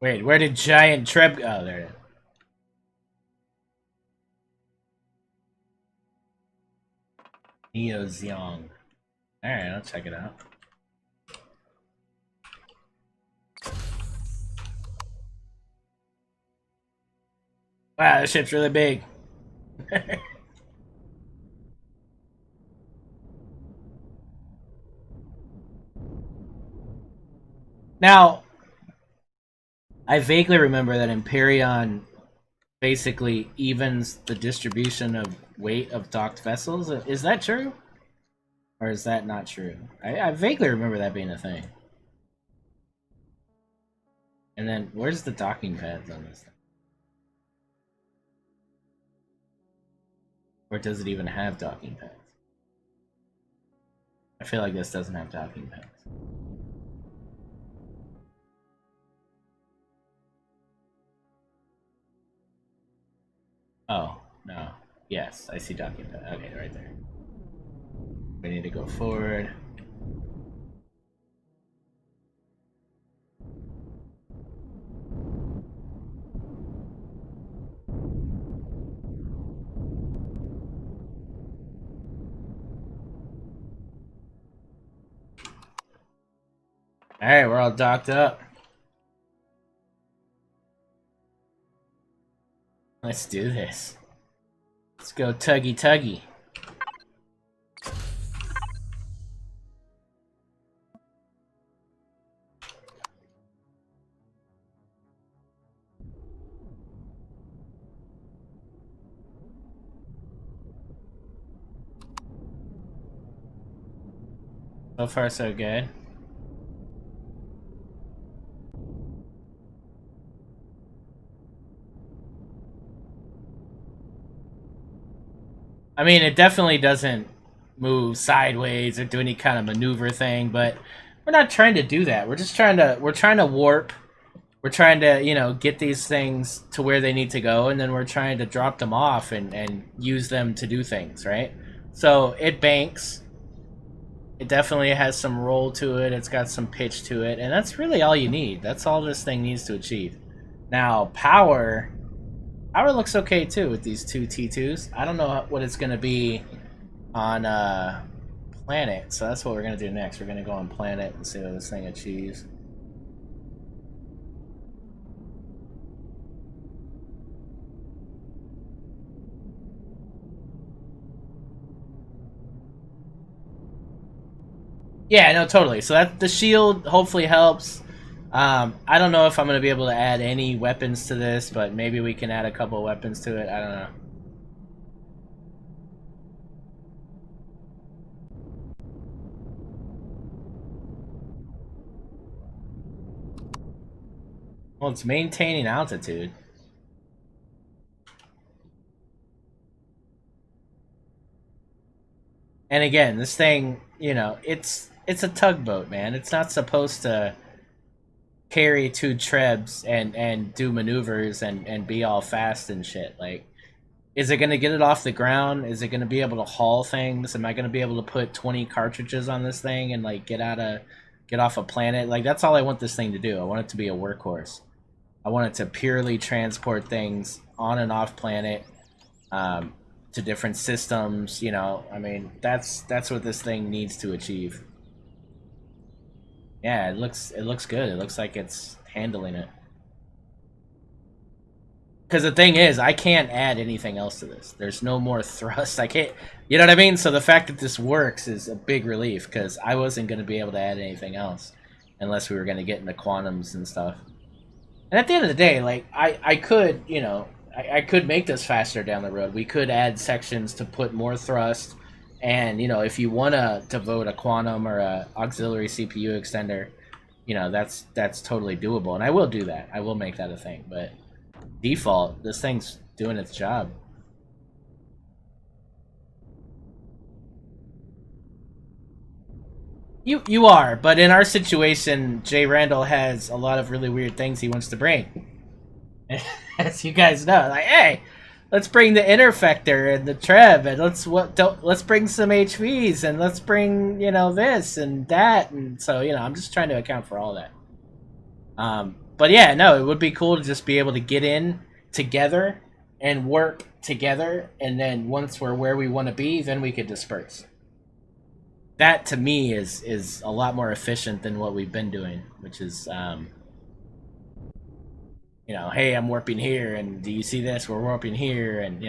Wait, where did Giant Treb go? Oh, there it is. Neo Xiong. Alright, I'll check it out. Wow, this ship's really big. Now, I vaguely remember that Empyrion basically evens the distribution of weight of docked vessels. Is that true? Or is that not true? I vaguely remember that being a thing. And then, where's the docking pads on this thing? Or does it even have docking pads? I feel like this doesn't have docking pads. Oh, no. Yes, I see docking pad. Okay, right there. We need to go forward. Alright, we're all docked up. Let's do this. Let's go tuggy tuggy. So far, so good. I mean, it definitely doesn't move sideways or do any kind of maneuver thing, but we're not trying to do that. We're just trying to warp. We're trying to, get these things to where they need to go, and then we're trying to drop them off and use them to do things, right? So it banks. It definitely has some roll to it. It's got some pitch to it, and that's really all you need. That's all this thing needs to achieve. Now, power looks okay too with these two T2s. I don't know what it's going to be on planet, so that's what we're going to do next. We're going to go on planet and see what this thing achieves. Yeah, no, totally. So that the shield hopefully helps. I don't know if I'm going to be able to add any weapons to this, but maybe we can add a couple weapons to it. I don't know. Well, it's maintaining altitude. And again, this thing, it's a tugboat, man. It's not supposed to carry two trebs and do maneuvers and be all fast and shit. Like, is it going to get it off the ground? Is it going to be able to haul things? Am I going to be able to put 20 cartridges on this thing and like get off a planet? Like, that's all I want this thing to do. I want it to be a workhorse. I want it to purely transport things on and off planet, to different systems. I mean, that's what this thing needs to achieve. Yeah, it looks good. It looks like it's handling it. Because the thing is, I can't add anything else to this. There's no more thrust. I can't, you know what I mean? So the fact that this works is a big relief, because I wasn't going to be able to add anything else unless we were going to get into quantums and stuff. And at the end of the day, like, I could, I could make this faster down the road. We could add sections to put more thrust. And, if you want to devote a quantum or a auxiliary CPU extender, that's totally doable. And I will do that. I will make that a thing. But default, this thing's doing its job. You are, but in our situation, Jay Randall has a lot of really weird things he wants to bring. As you guys know, like, hey, let's bring the interfector and the treb, and let's bring some HVs, and let's bring this and that, and so I'm just trying to account for all that. But yeah, no, it would be cool to just be able to get in together and work together, and then once we're where we want to be, then we could disperse. That to me is a lot more efficient than what we've been doing, which is hey, I'm warping here, and do you see this? We're warping here, and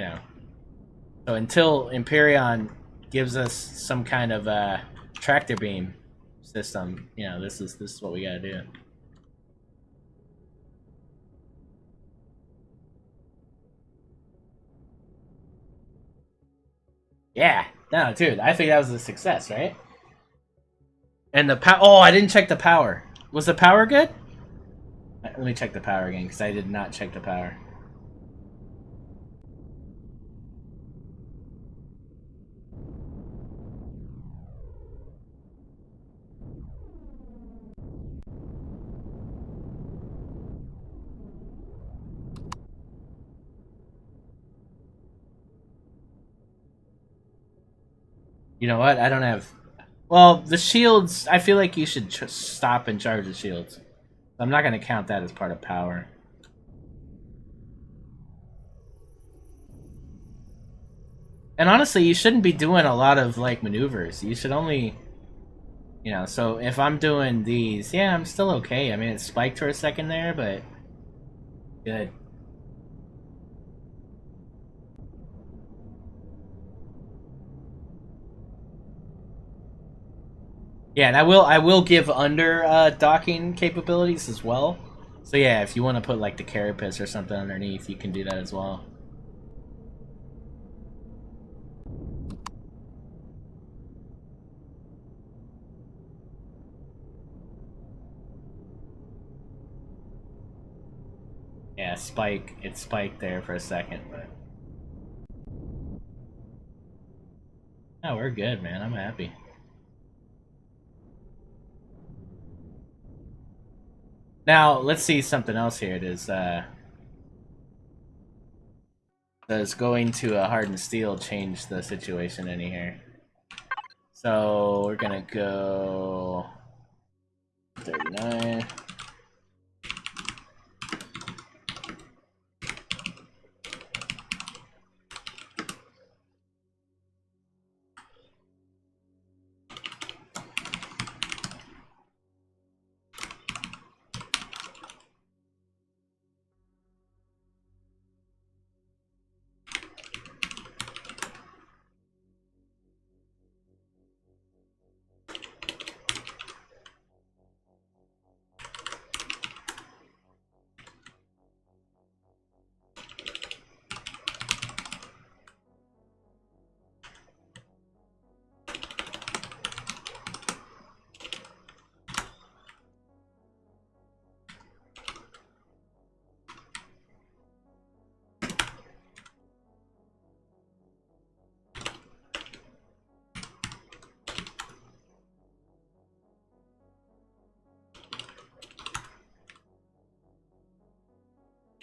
so until Empyrion gives us some kind of tractor beam system, this is what we gotta do. Yeah, no, dude, I think that was a success, right? And the I didn't check the power. Was the power good? Let me check the power again, because I did not check the power. You know what? I don't have... Well, the shields, I feel like you should stop and charge the shields. I'm not going to count that as part of power. And honestly, you shouldn't be doing a lot of, like, maneuvers. You should only... so if I'm doing these... Yeah, I'm still okay. I mean, it spiked for a second there, but... Good. Yeah, and I will give under docking capabilities as well. So yeah, if you want to put like the carapace or something underneath, you can do that as well. Yeah, it spiked there for a second, but Oh, we're good, man. I'm happy. Now, let's see something else here. Does going to a hardened steel change the situation any here? So we're gonna go 39.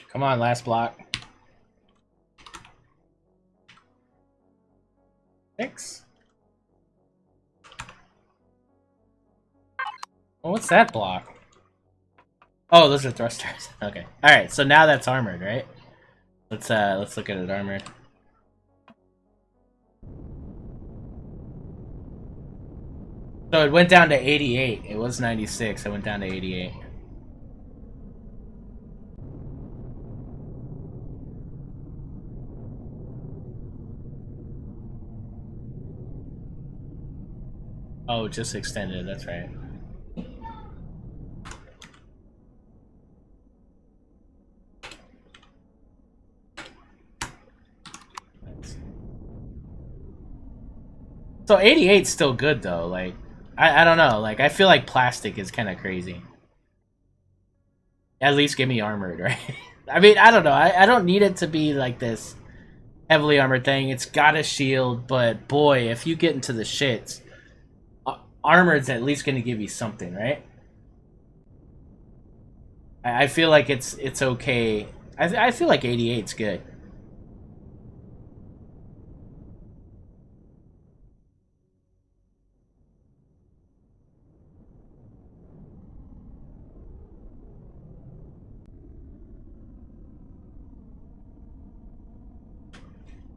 Come on, last block. 6. Well, what's that block? Oh, those are thrusters. Okay. All right. So now that's armored, right? Let's look at it armored. So it went down to 88. It was 96. It went down to 88. Oh, just extended. That's right. So 88's still good though. Like, I don't know. Like, I feel like plastic is kind of crazy. At least give me armored, right? I mean, I don't know. I don't need it to be like this heavily armored thing. It's got a shield, but boy, if you get into the shits, armored's at least going to give you something, right? I feel like it's okay. I feel like 88's good.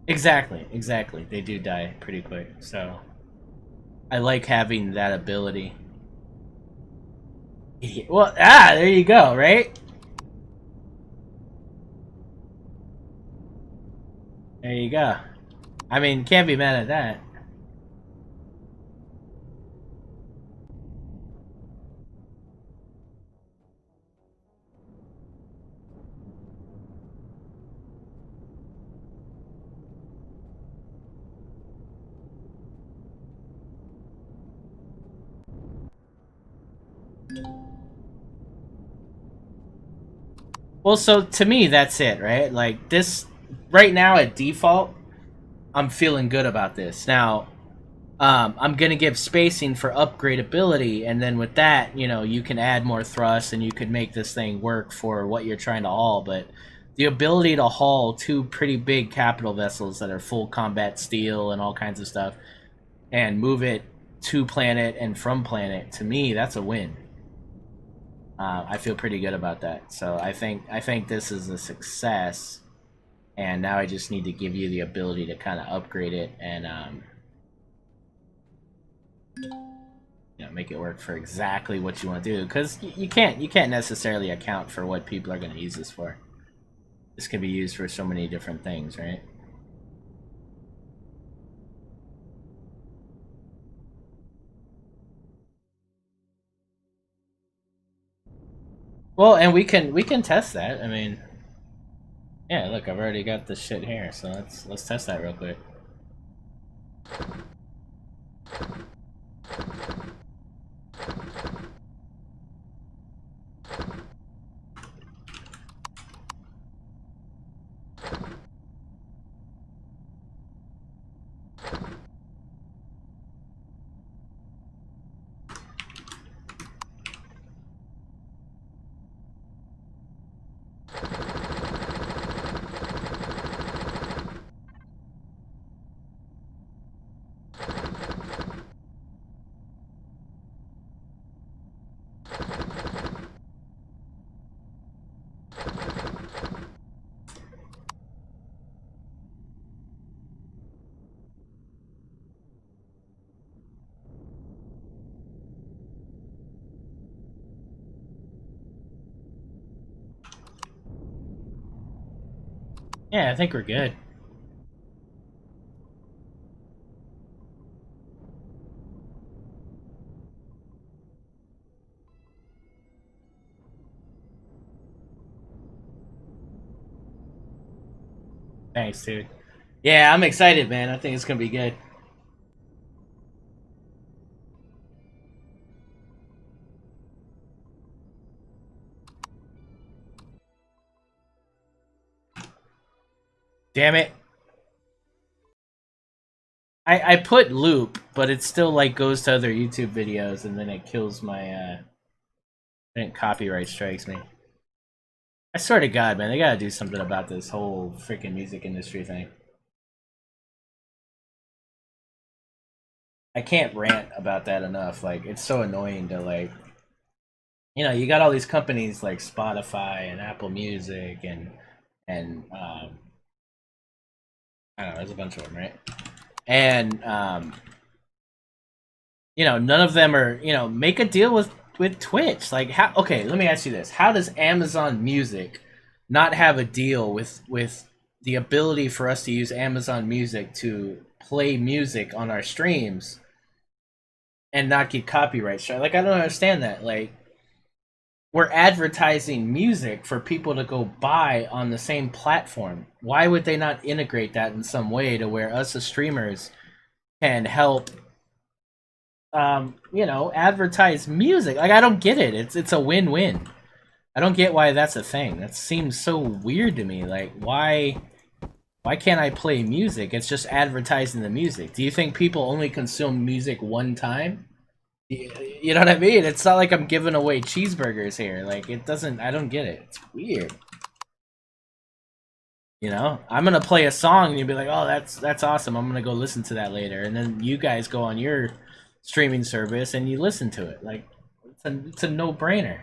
Exactly. They do die pretty quick, so I like having that ability. Well, there you go, right? There you go. I mean, can't be mad at that. Well, so to me, that's it, right? Like, this, right now at default, I'm feeling good about this. Now, I'm going to give spacing for upgradability, and then with that, you know, you can add more thrust and you could make this thing work for what you're trying to haul, but the ability to haul 2 pretty big capital vessels that are full combat steel and all kinds of stuff, and move it to planet and from planet, to me, that's a win. I feel pretty good about that. So I think this is a success, and now I just need to give you the ability to kind of upgrade it and you know, make it work for exactly what you want to do. Because you can't necessarily account for what people are going to use this for. This can be used for so many different things, right? Well, and we can test that. I mean, yeah, look, I've already got this shit here, so let's test that real quick. Yeah, I think we're good. Thanks, dude. Yeah, I'm excited, man. I think it's gonna be good. Damn it. I put loop, but it still like goes to other YouTube videos and then it kills my then copyright strikes me. I swear to God, man, they gotta do something about this whole freaking music industry thing. I can't rant about that enough. Like, it's so annoying to like, you got all these companies like Spotify and Apple Music and I don't know, there's a bunch of them, right? And none of them are, make a deal with Twitch. Like, how? Okay, let me ask you this: how does Amazon Music not have a deal with the ability for us to use Amazon Music to play music on our streams and not get copyright strike? Like, I don't understand that. Like, we're advertising music for people to go buy on the same platform. Why would they not integrate that in some way to where us as streamers can help advertise music? Like, I don't get it. It's a win-win. I don't get why that's a thing. That seems so weird to me. Like, why can't I play music? It's just advertising the music. Do you think people only consume music one time? You know what I mean? It's not like I'm giving away cheeseburgers here. Like, it doesn't. I don't get it. It's weird. I'm gonna play a song and you'll be like, "Oh, that's awesome. I'm gonna go listen to that later." And then you guys go on your streaming service and you listen to it. Like, it's a no-brainer.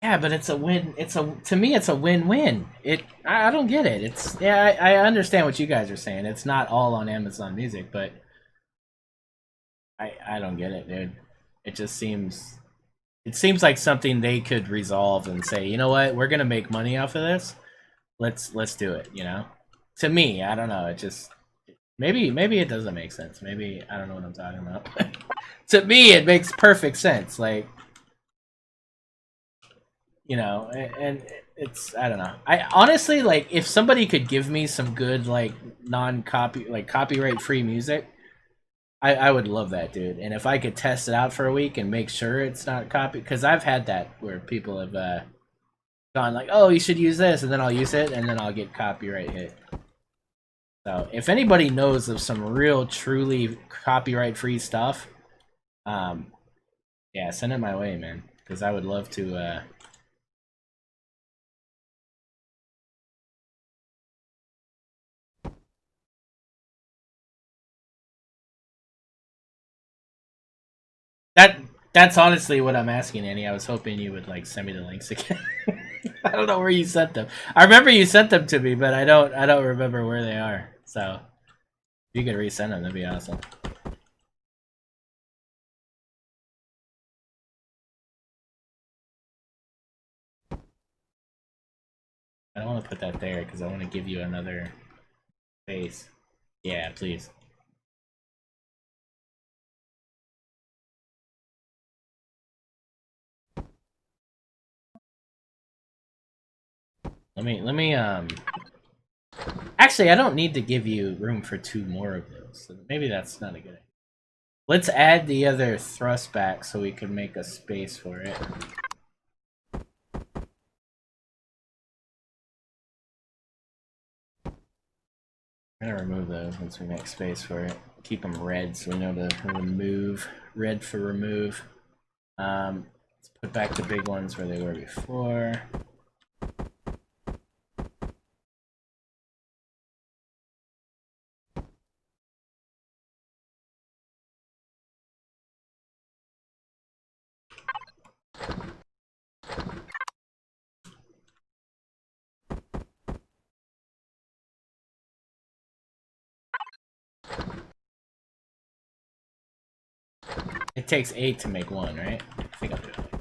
Yeah, but it's a win. To me, it's a win-win. I don't get it. I understand what you guys are saying. It's not all on Amazon Music, but I don't get it, dude. It just seems like something they could resolve and say, you know what, we're gonna make money off of this. Let's do it. To me, I don't know. It just maybe it doesn't make sense. Maybe I don't know what I'm talking about. To me, it makes perfect sense. Like, and it's, I don't know. I honestly, like, if somebody could give me some good like non-copy like copyright free music, I would love that, dude. And if I could test it out for a week and make sure it's not copy, because I've had that where people have gone like, oh, you should use this, and then I'll use it and then I'll get copyright hit. So if anybody knows of some real truly copyright free stuff, um yeah, send it my way, man, because I would love to that that's honestly what I'm asking, Annie. I was hoping you would like send me the links again. I don't know where you sent them. I remember you sent them to me, but I don't remember where they are. So if you could resend them, that'd be awesome. I don't want to put that there because I want to give you another space. Yeah, please. Let me actually, I don't need to give you room for two more of those. So maybe that's not a good idea. Let's add the other thrust back so we can make a space for it. I'm gonna remove those once we make space for it. Keep them red so we know to remove. Red for remove. Let's put back the big ones where they were before. It takes 8 to make 1, right? I think I'll do it like that.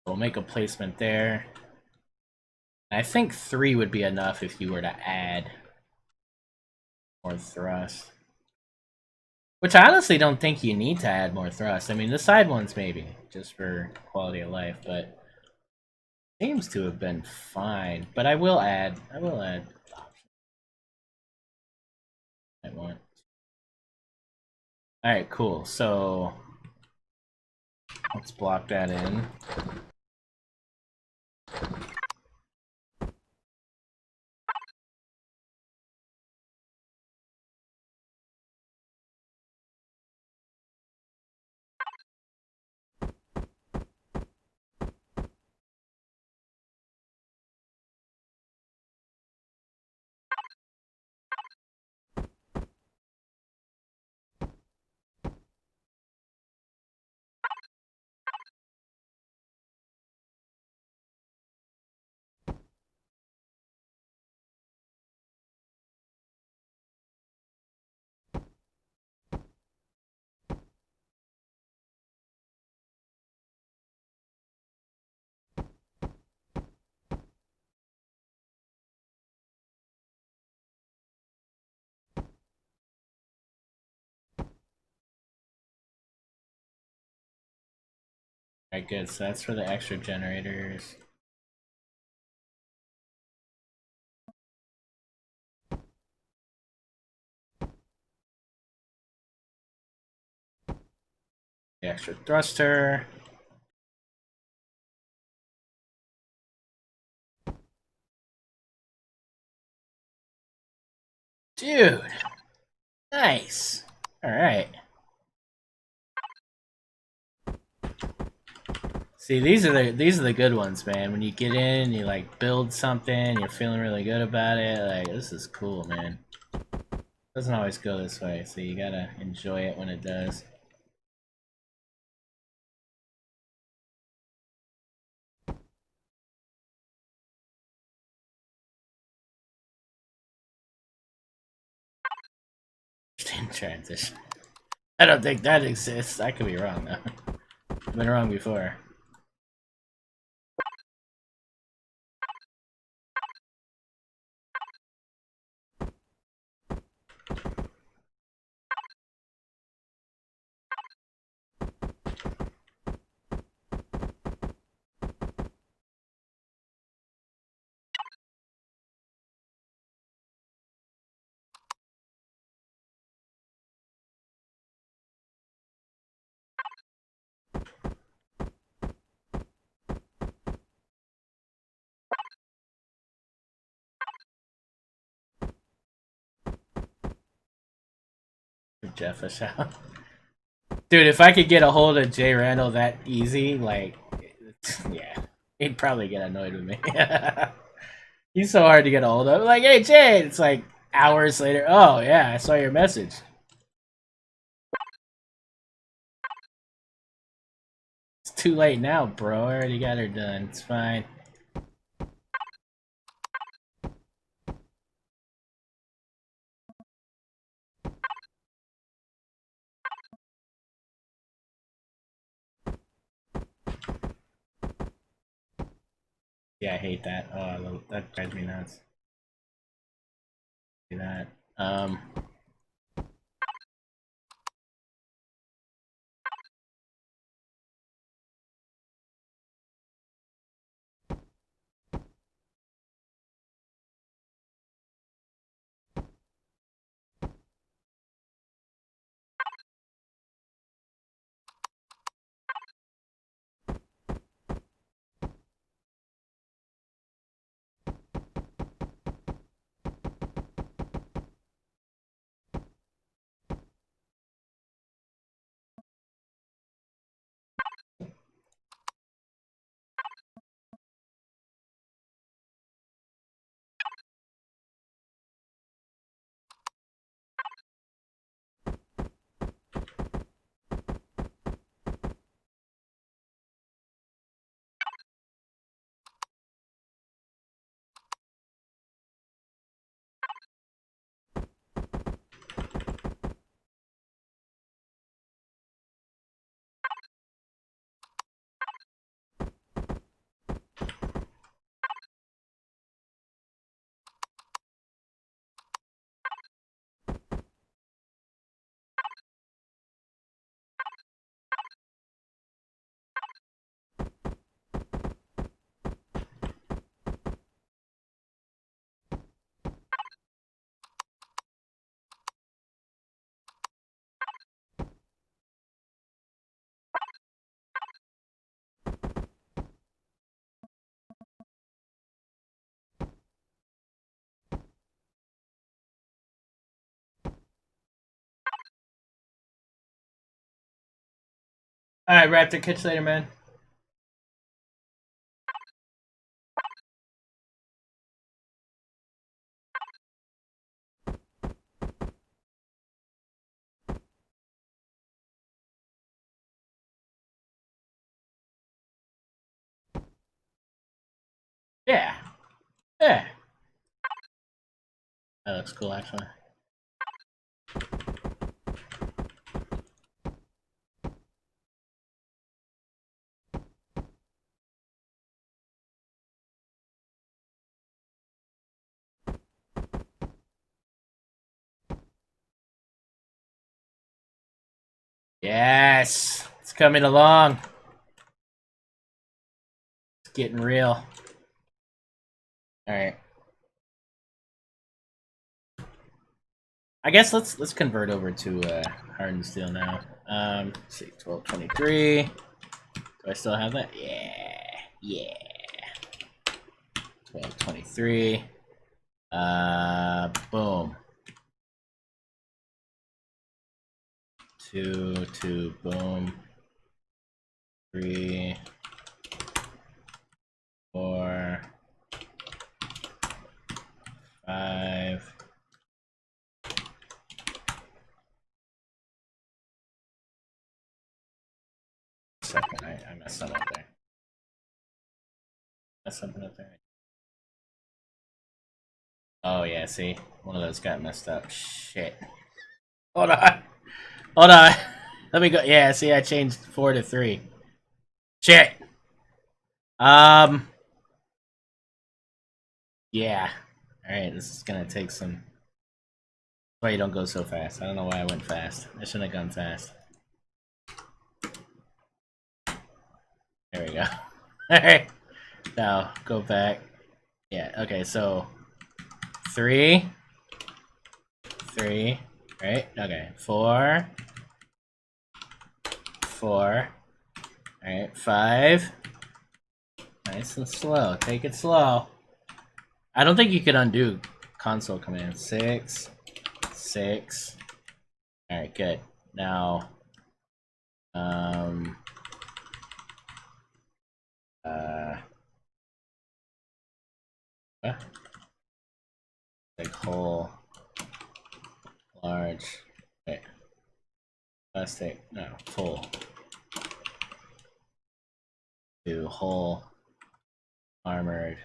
We'll make a placement there. I think 3 would be enough if you were to add more thrust. Which I honestly don't think you need to add more thrust. I mean, the side ones maybe, just for quality of life, but seems to have been fine. But I will add options. I want. Alright, cool. So let's block that in. Alright, good. So that's for the extra generators. The extra thruster. Dude. Nice. Alright. See, these are the good ones, man. When you get in, you like build something, you're feeling really good about it. Like, this is cool, man. Doesn't always go this way, so you gotta enjoy it when it does. In transition. I don't think that exists. I could be wrong though. I've been wrong before. Give Jeff a shout. Dude, if I could get a hold of Jay Randall that easy, like, yeah, he'd probably get annoyed with me. He's so hard to get a hold of. Like, hey, Jay! It's like hours later. Oh, yeah, I saw your message. It's too late now, bro. I already got her done. It's fine. Yeah, I hate that. Oh, that drives me nuts. Do that. Alright, Raptor, catch you later, man. Yeah. Yeah. That looks cool, actually. Yes! It's coming along. It's getting real. Alright. I guess let's convert over to hardened steel now. Let's see, 1223. Do I still have that? Yeah. Yeah. 1223. Boom. 2, boom. 3, 4, 5. Second, I messed something up there. Messed something up there. Oh yeah, see? One of those got messed up. Shit. Hold on. Hold on. Let me go. Yeah, see, I changed 4 to 3. Shit. Yeah. Alright, this is gonna take some... That's why you don't go so fast. I don't know why I went fast. I shouldn't have gone fast. There we go. Alright. Now, go back. Yeah, okay, so... 3. 3. Right? Okay. 4. 4. Alright, 5. Nice and slow. Take it slow. I don't think you could undo console command. 6. 6. Alright, good. Now, like whole, large, wait, plastic, no, full, to whole, armored,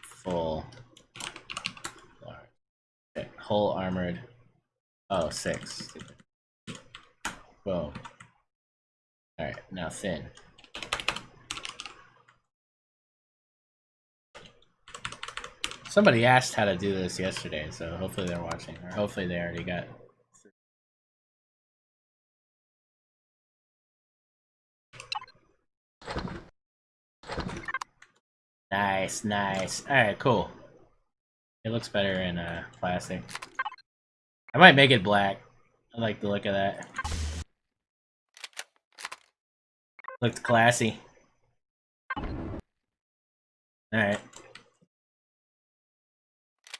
full, large, okay, whole armored, oh, 6, boom. Alright, now thin. Somebody asked how to do this yesterday, so hopefully they're watching, or hopefully they already got. Nice, nice. Alright, cool. It looks better in plastic. I might make it black. I like the look of that. Looked classy. Alright.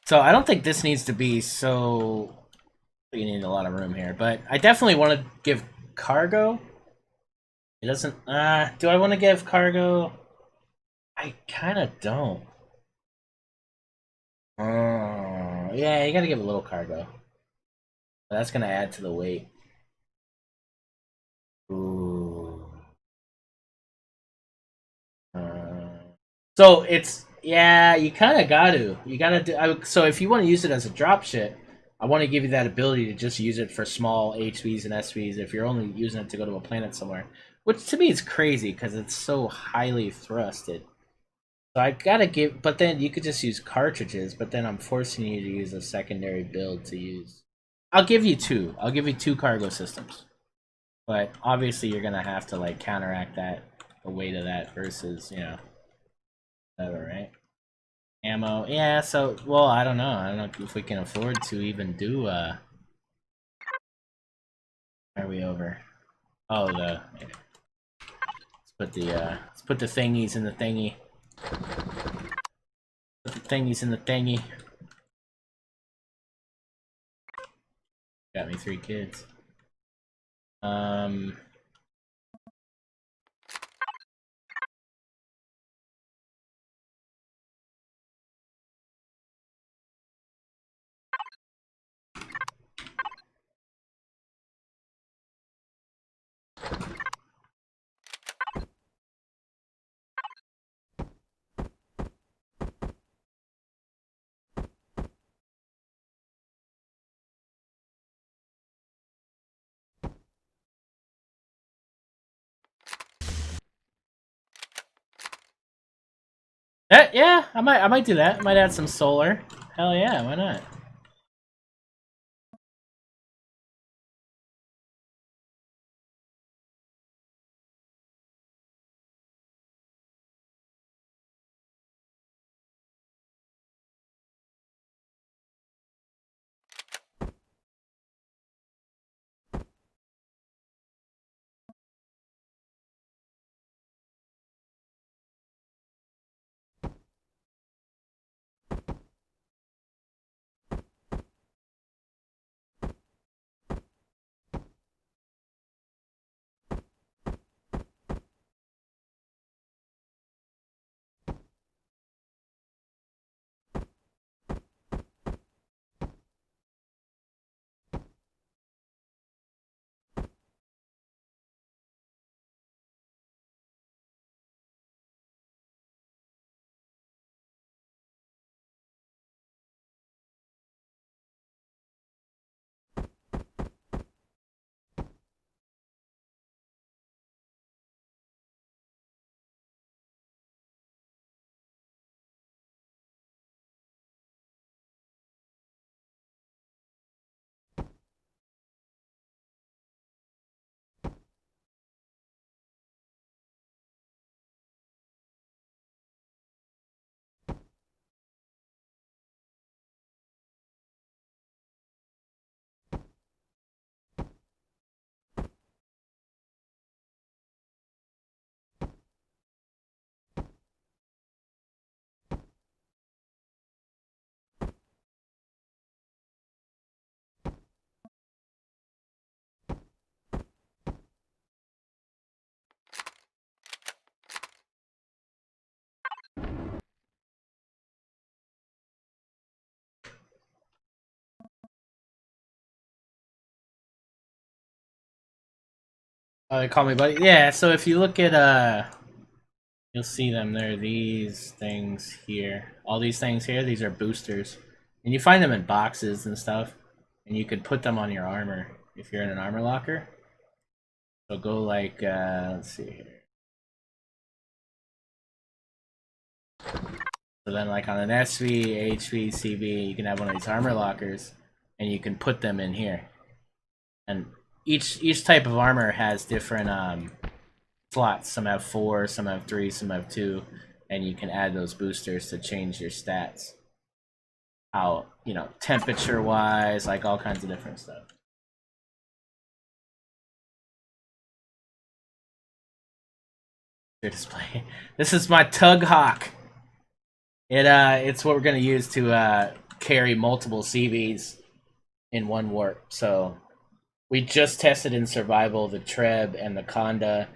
So I don't think this needs to be so... You need a lot of room here, but I definitely want to give cargo. It doesn't... do I want to give cargo? I kind of don't. Yeah, you gotta give a little cargo. That's gonna add to the weight. Ooh. So it's... Yeah, you kind of got to. You gotta do... so if you want to use it as a dropship, I want to give you that ability to just use it for small HVs and SVs if you're only using it to go to a planet somewhere. Which to me is crazy because it's so highly thrusted. So I gotta give... But then you could just use cartridges, but then I'm forcing you to use a secondary build to use... I'll give you 2. I'll give you 2 cargo systems. But obviously you're gonna have to like counteract that, the weight of that versus, you know... Whatever, right? Ammo, yeah, so, well, I don't know if we can afford to even do, Where are we over? Oh, yeah. Let's put the thingies in the thingy. Put the thingies in the thingy. Got me 3 kids. Yeah, I might do that. I might add some solar. Hell yeah, why not? Oh, they call me buddy. Yeah, so if you look at you'll see them. There are these things here. All these things here, these are boosters. And you find them in boxes and stuff. And you could put them on your armor if you're in an armor locker. So go like let's see here. So then like on an SV, HV, CV, you can have one of these armor lockers and you can put them in here. And each type of armor has different slots. Some have 4, some have 3, some have 2, and you can add those boosters to change your stats. How, you know, temperature wise, like all kinds of different stuff. Your display. This is my Tug Hawk. It's what we're gonna use to carry multiple CVs in one warp. So we just tested in survival the Treb and the Conda,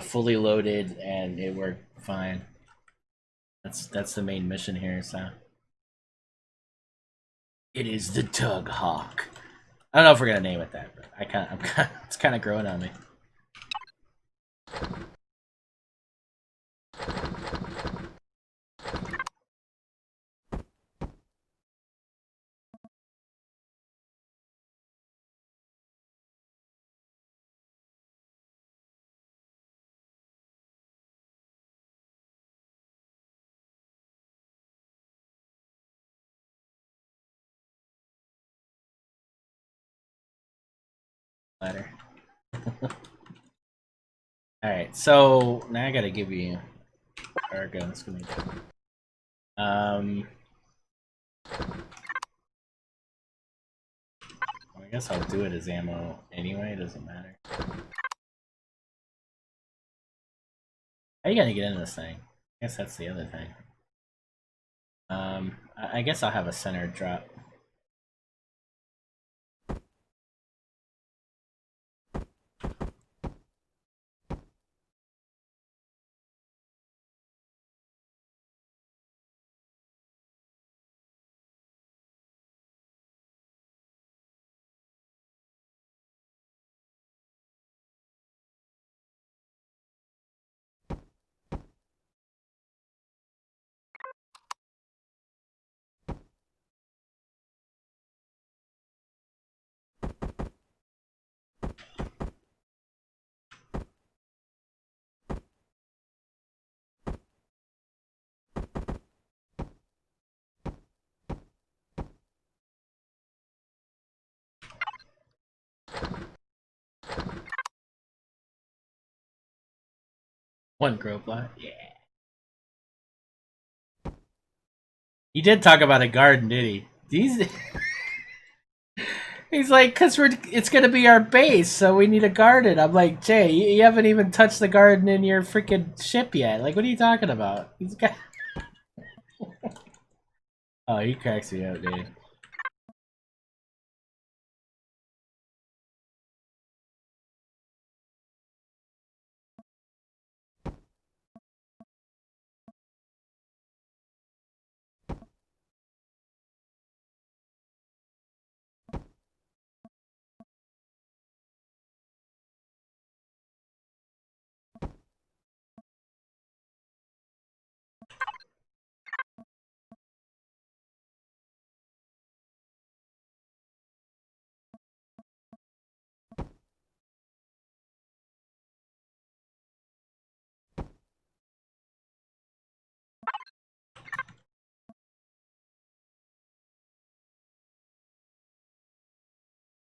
fully loaded, and it worked fine. That's the main mission here. So it is the Tug Hawk. I don't know if we're gonna name it that, but it's kind of growing on me. Ladder. All right, so now I gotta give you cargo. That's gonna be. I guess I'll do it as ammo anyway. It doesn't matter. How you gonna get in this thing? I guess that's the other thing. I guess I'll have a center drop. One grow plot. Yeah. He did talk about a garden, did he? These. He's like, cause it's gonna be our base, so we need a garden. I'm like, Jay, you haven't even touched the garden in your freaking ship yet. Like, what are you talking about? He's got. Oh, he cracks me up, dude.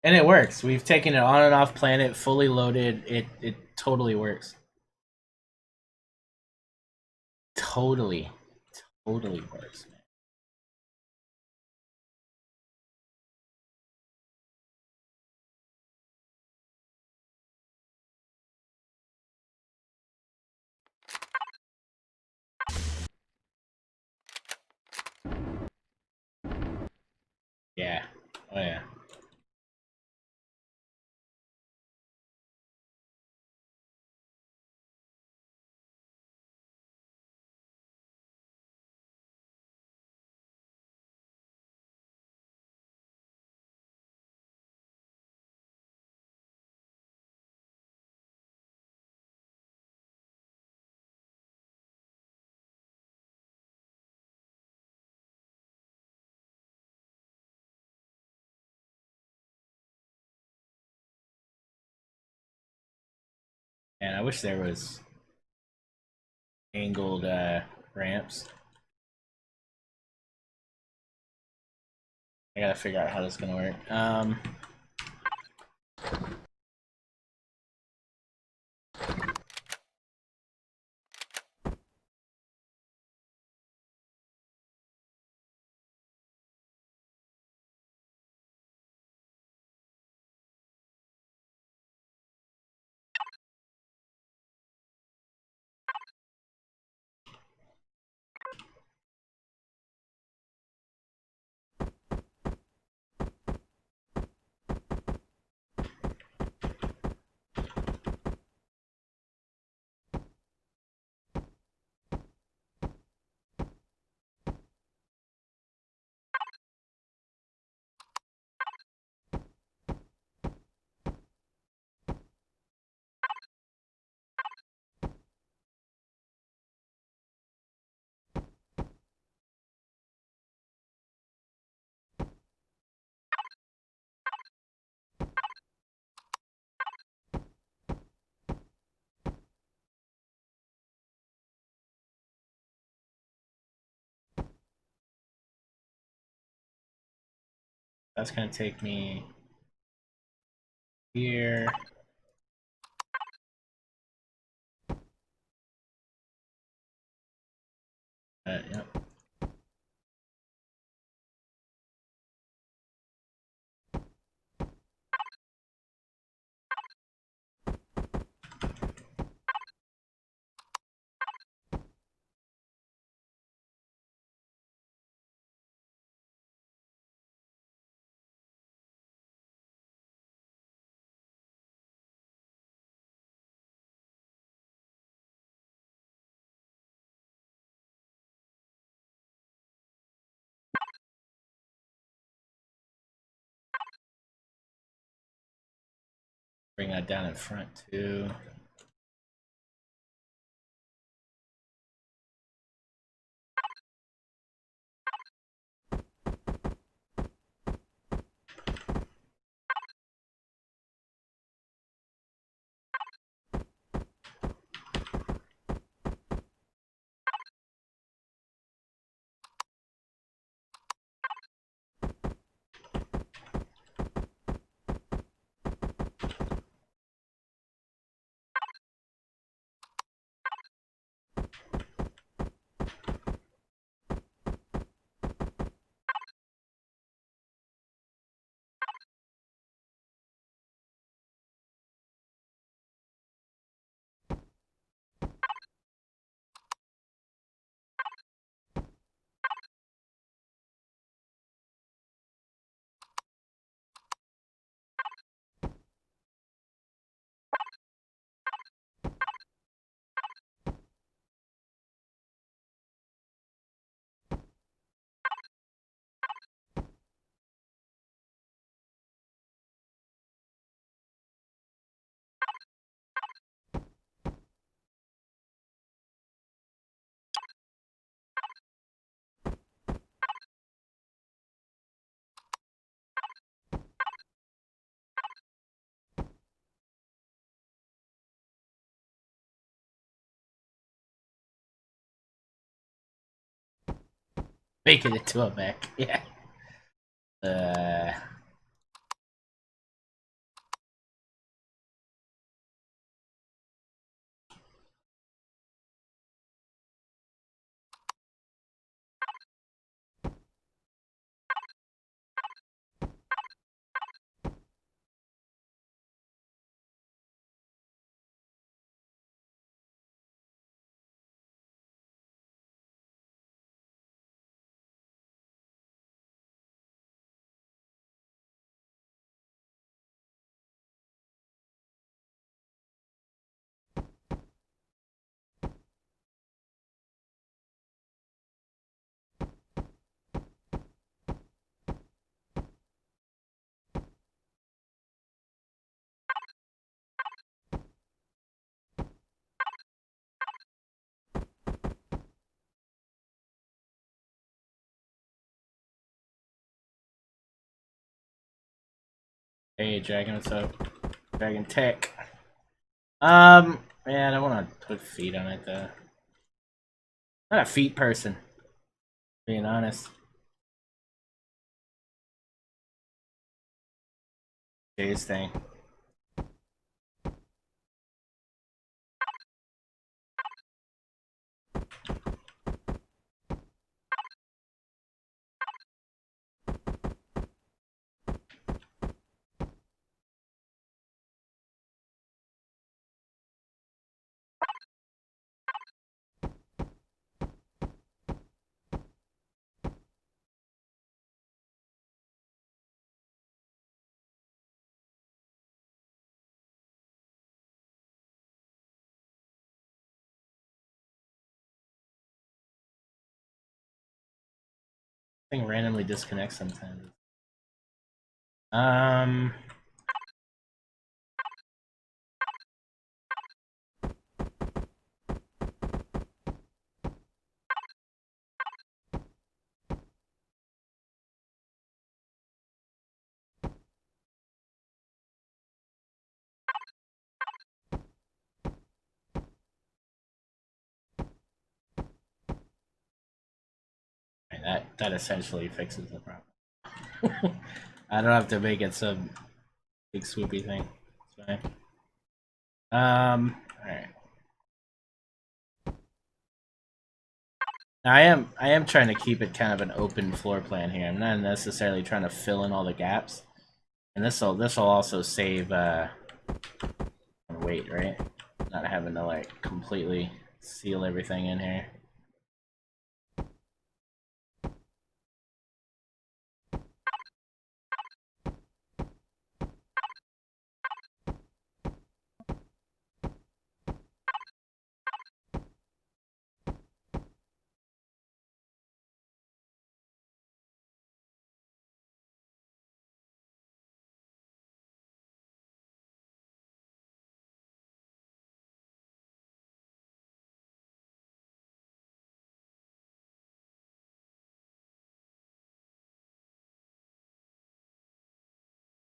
And it works. We've taken it on and off planet, fully loaded. It totally works. Totally works. Yeah. Oh yeah. And I wish there was angled ramps. I gotta figure out how this is gonna work. That's gonna take me here. Yep. Bring that down in front too. Making it to a mech. Yeah. Uh. Hey, Dragon, what's up? Dragon Tech. Man, I don't want to put feet on it though. Not a feet person, being honest. Jay's thing. Thing randomly disconnects sometimes. That essentially fixes the problem. I don't have to make it some big swoopy thing. It's fine. Alright. I am trying to keep it kind of an open floor plan here. I'm not necessarily trying to fill in all the gaps. And this'll also save weight, right? Not having to like completely seal everything in here.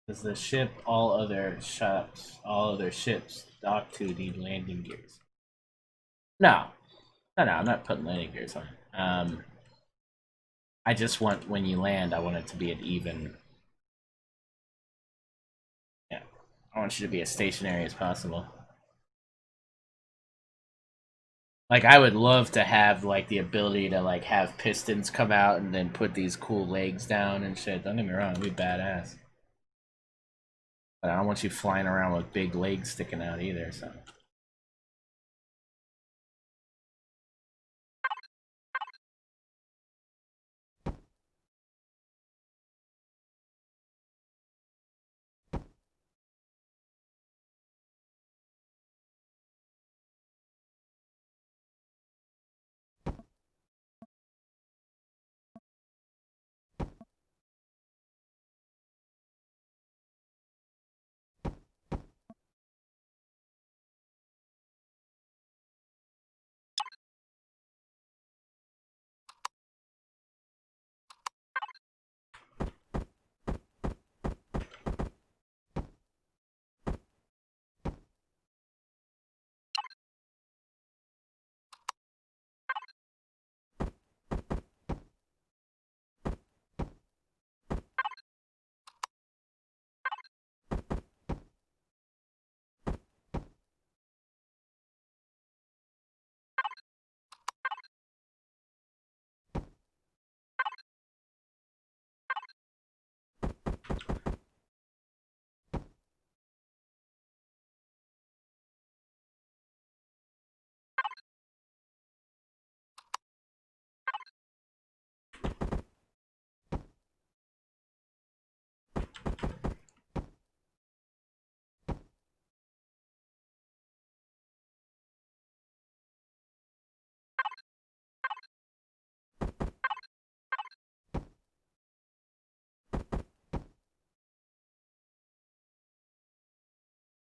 Does the ship all other ships dock to need landing gears? No. No, I'm not putting landing gears on. I just want when you land, I want it to be an even. Yeah, I want you to be as stationary as possible. Like I would love to have like the ability to like have pistons come out and then put these cool legs down and shit. Don't get me wrong, it'd be badass. But I don't want you flying around with big legs sticking out either, so.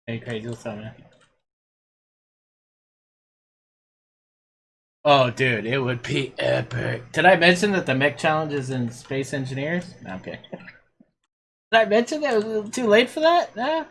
Hey, crazy, what's up, man? Oh, dude, it would be epic. Did I mention that the mech challenge is in Space Engineers? No, okay. Did I mention that? Was it too late for that? No?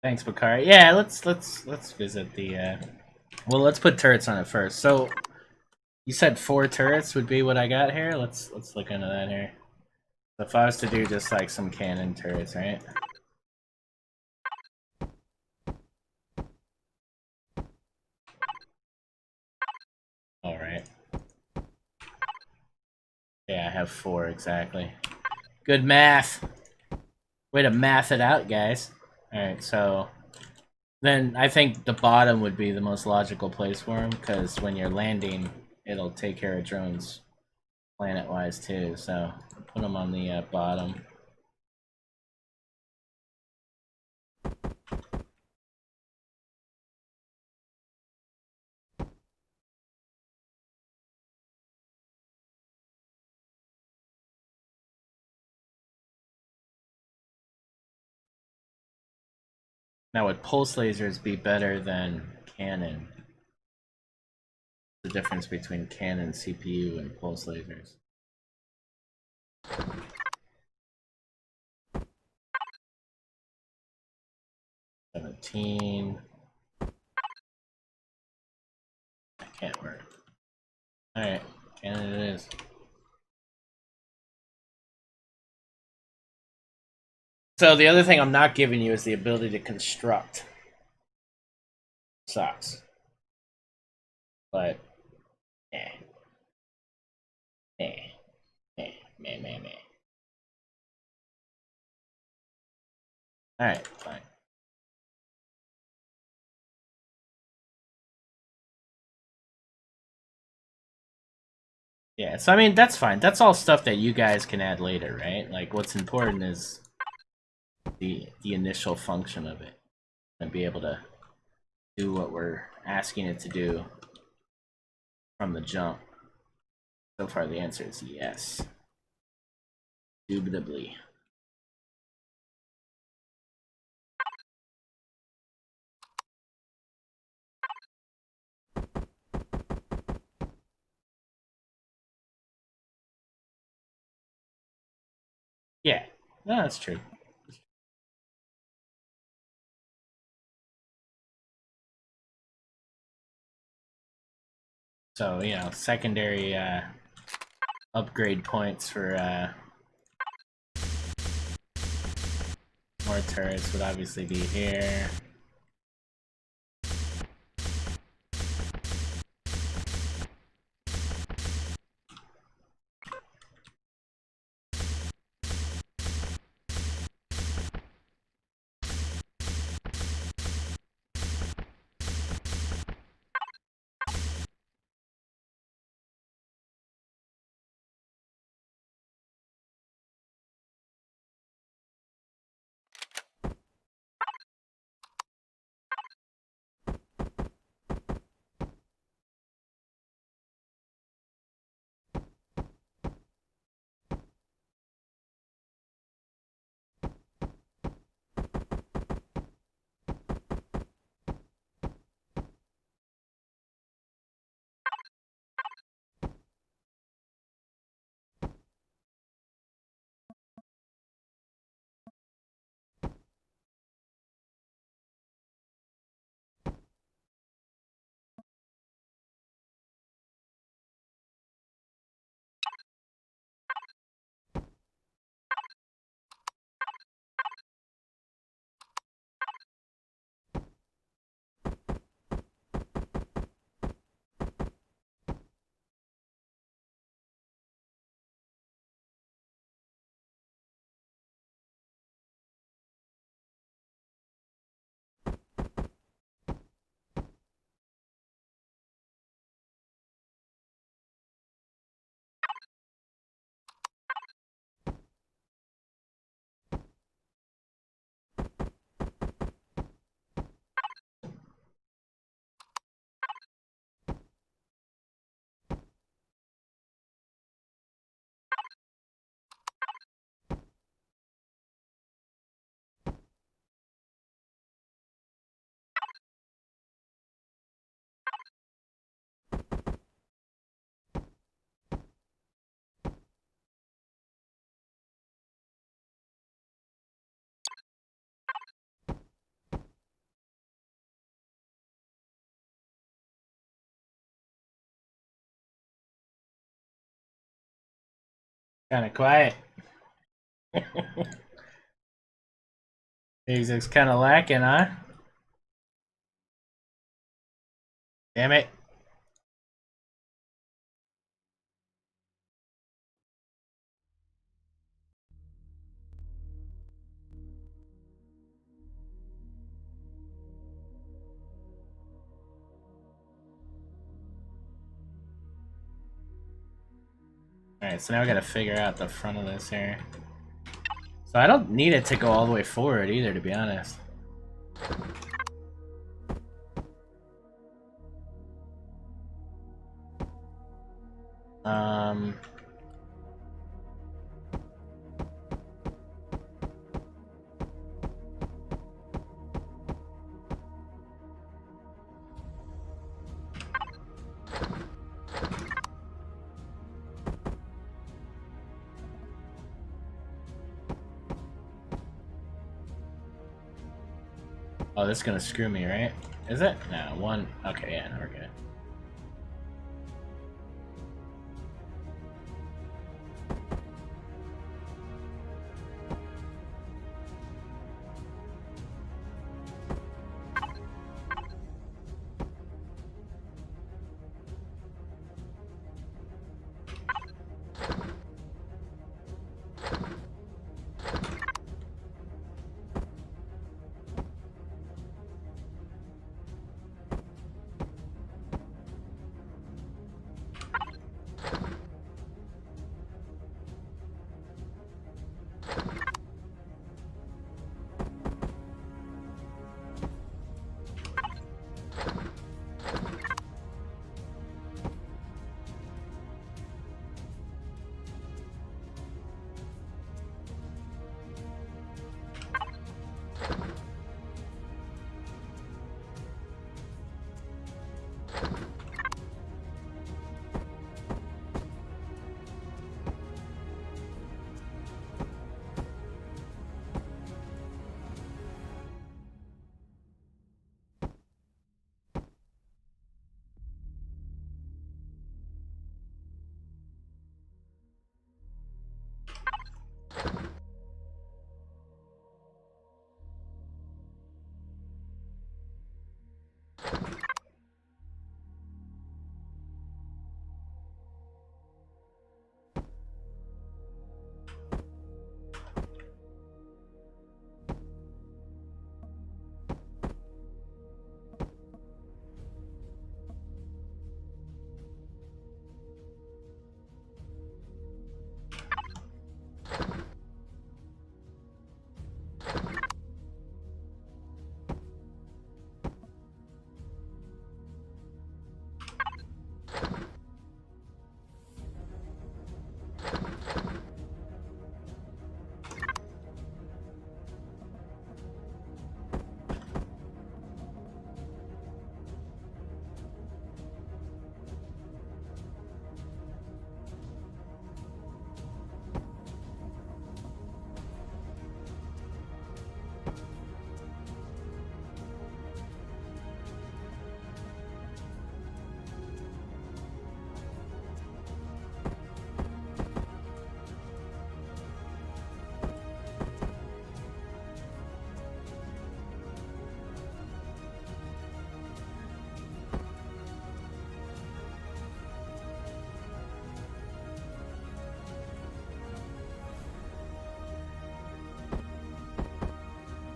Thanks, Bakari. Yeah, let's visit the. Well, let's put turrets on it first. So you said 4 turrets would be what I got here. Let's look into that here. So if I was to do just like some cannon turrets, right? All right. Yeah, I have 4 exactly. Good math. Way to math it out, guys. All right, so then I think the bottom would be the most logical place for them because when you're landing, it'll take care of drones planet-wise too. So put them on the bottom. Now, would pulse lasers be better than cannon? The difference between cannon CPU and pulse lasers. 17. That can't work. Alright, cannon it is. So the other thing I'm not giving you is the ability to construct. Sucks. But, eh. Eh. Eh. Meh, meh, meh. Alright, fine. Yeah, so I mean, that's fine. That's all stuff that you guys can add later, right? Like, what's important is the initial function of it. And be able to do what we're asking it to do from the jump. So far, the answer is yes. Indubitably. Yeah, no, that's true. So, you know, secondary upgrade points for more turrets would obviously be here. Kind of quiet. Music's kind of lacking, huh? Damn it. Alright, so now we gotta figure out the front of this here. So I don't need it to go all the way forward either, to be honest. Oh, this is gonna screw me, right? Is it? No, one. Okay, yeah, no, we're good.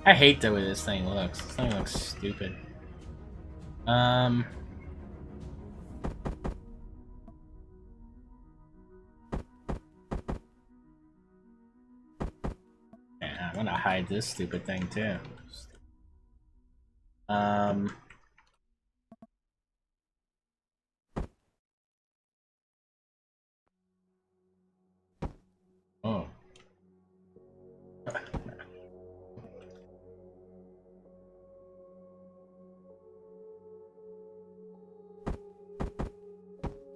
I hate the way this thing looks. This thing looks stupid. Yeah, I'm gonna hide this stupid thing too. Oh.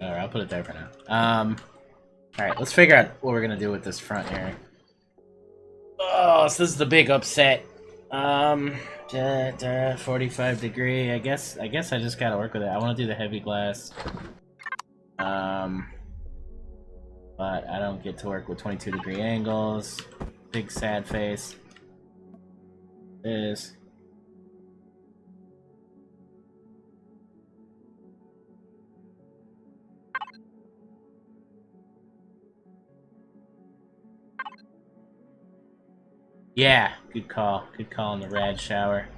Alright, I'll put it there for now. Alright, let's figure out what we're gonna do with this front here. Oh, so this is the big upset. 45 degree. I guess I just gotta work with it. I want to do the heavy glass. but I don't get to work with 22-degree angles. Big sad face. Is. Yeah, good call. Good call on the rad shower.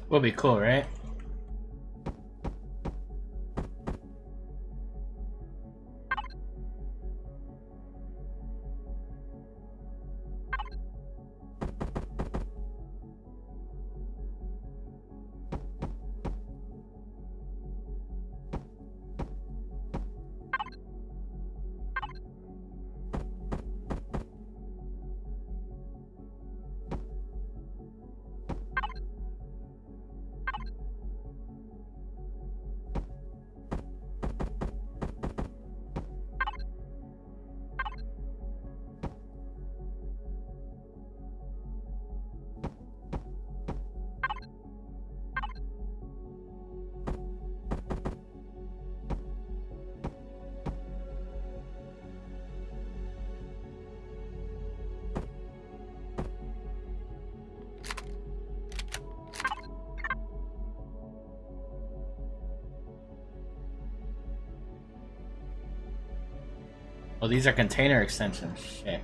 Will be cool, right? Oh, these are container extensions. Shit.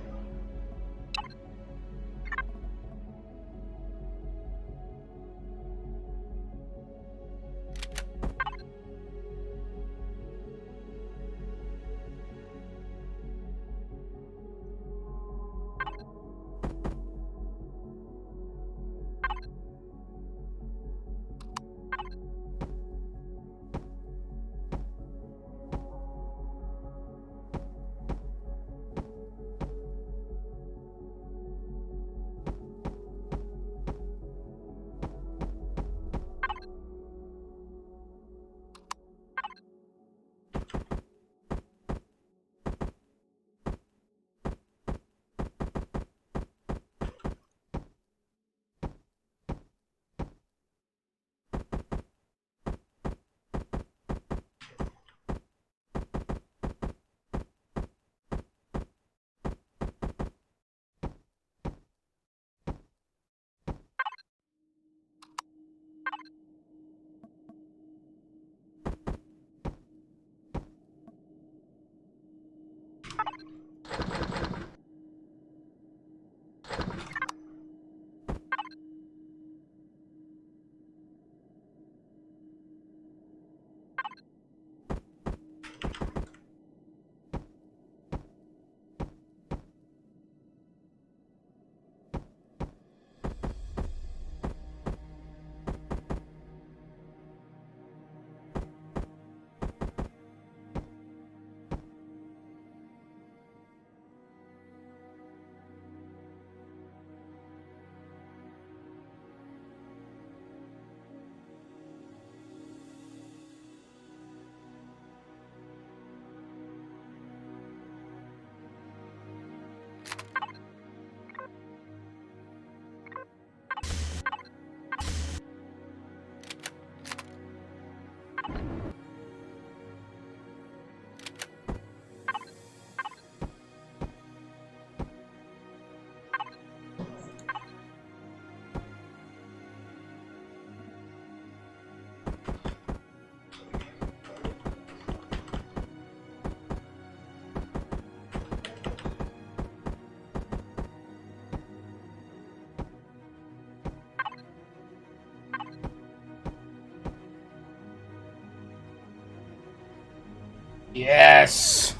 Yes!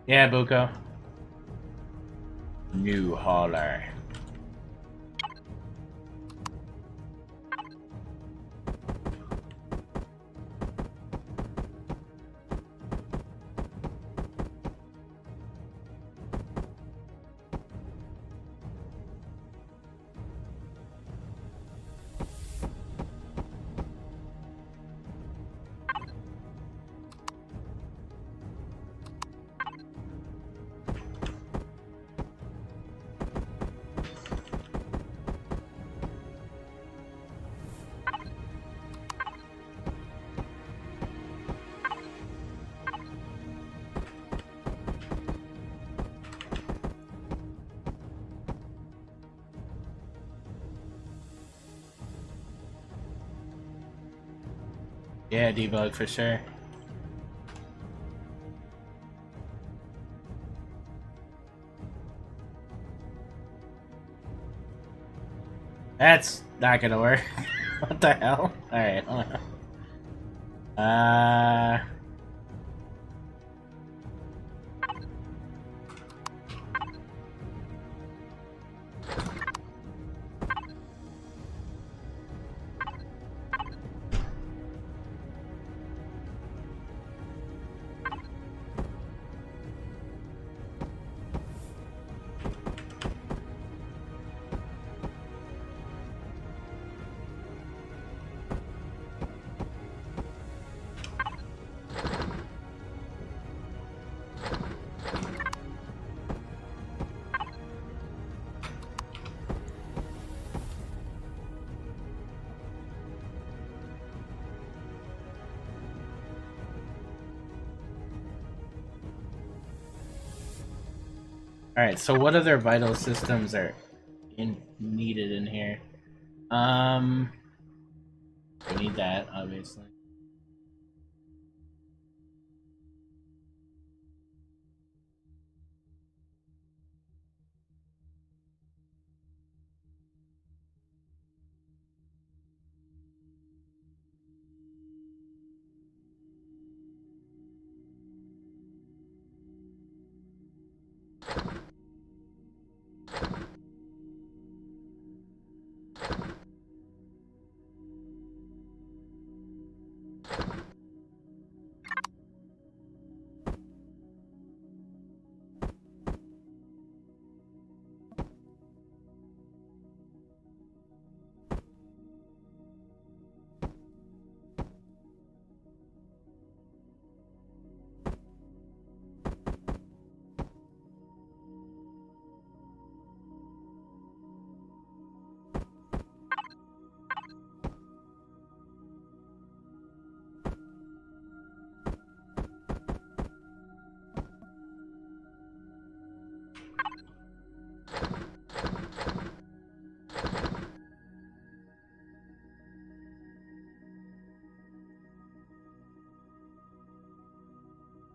Yeah, Buko. New hauler. Yeah, debug for sure. That's not gonna work. What the hell? Alright, hold on. Alright, so what other vital systems are needed in here? We need that, obviously.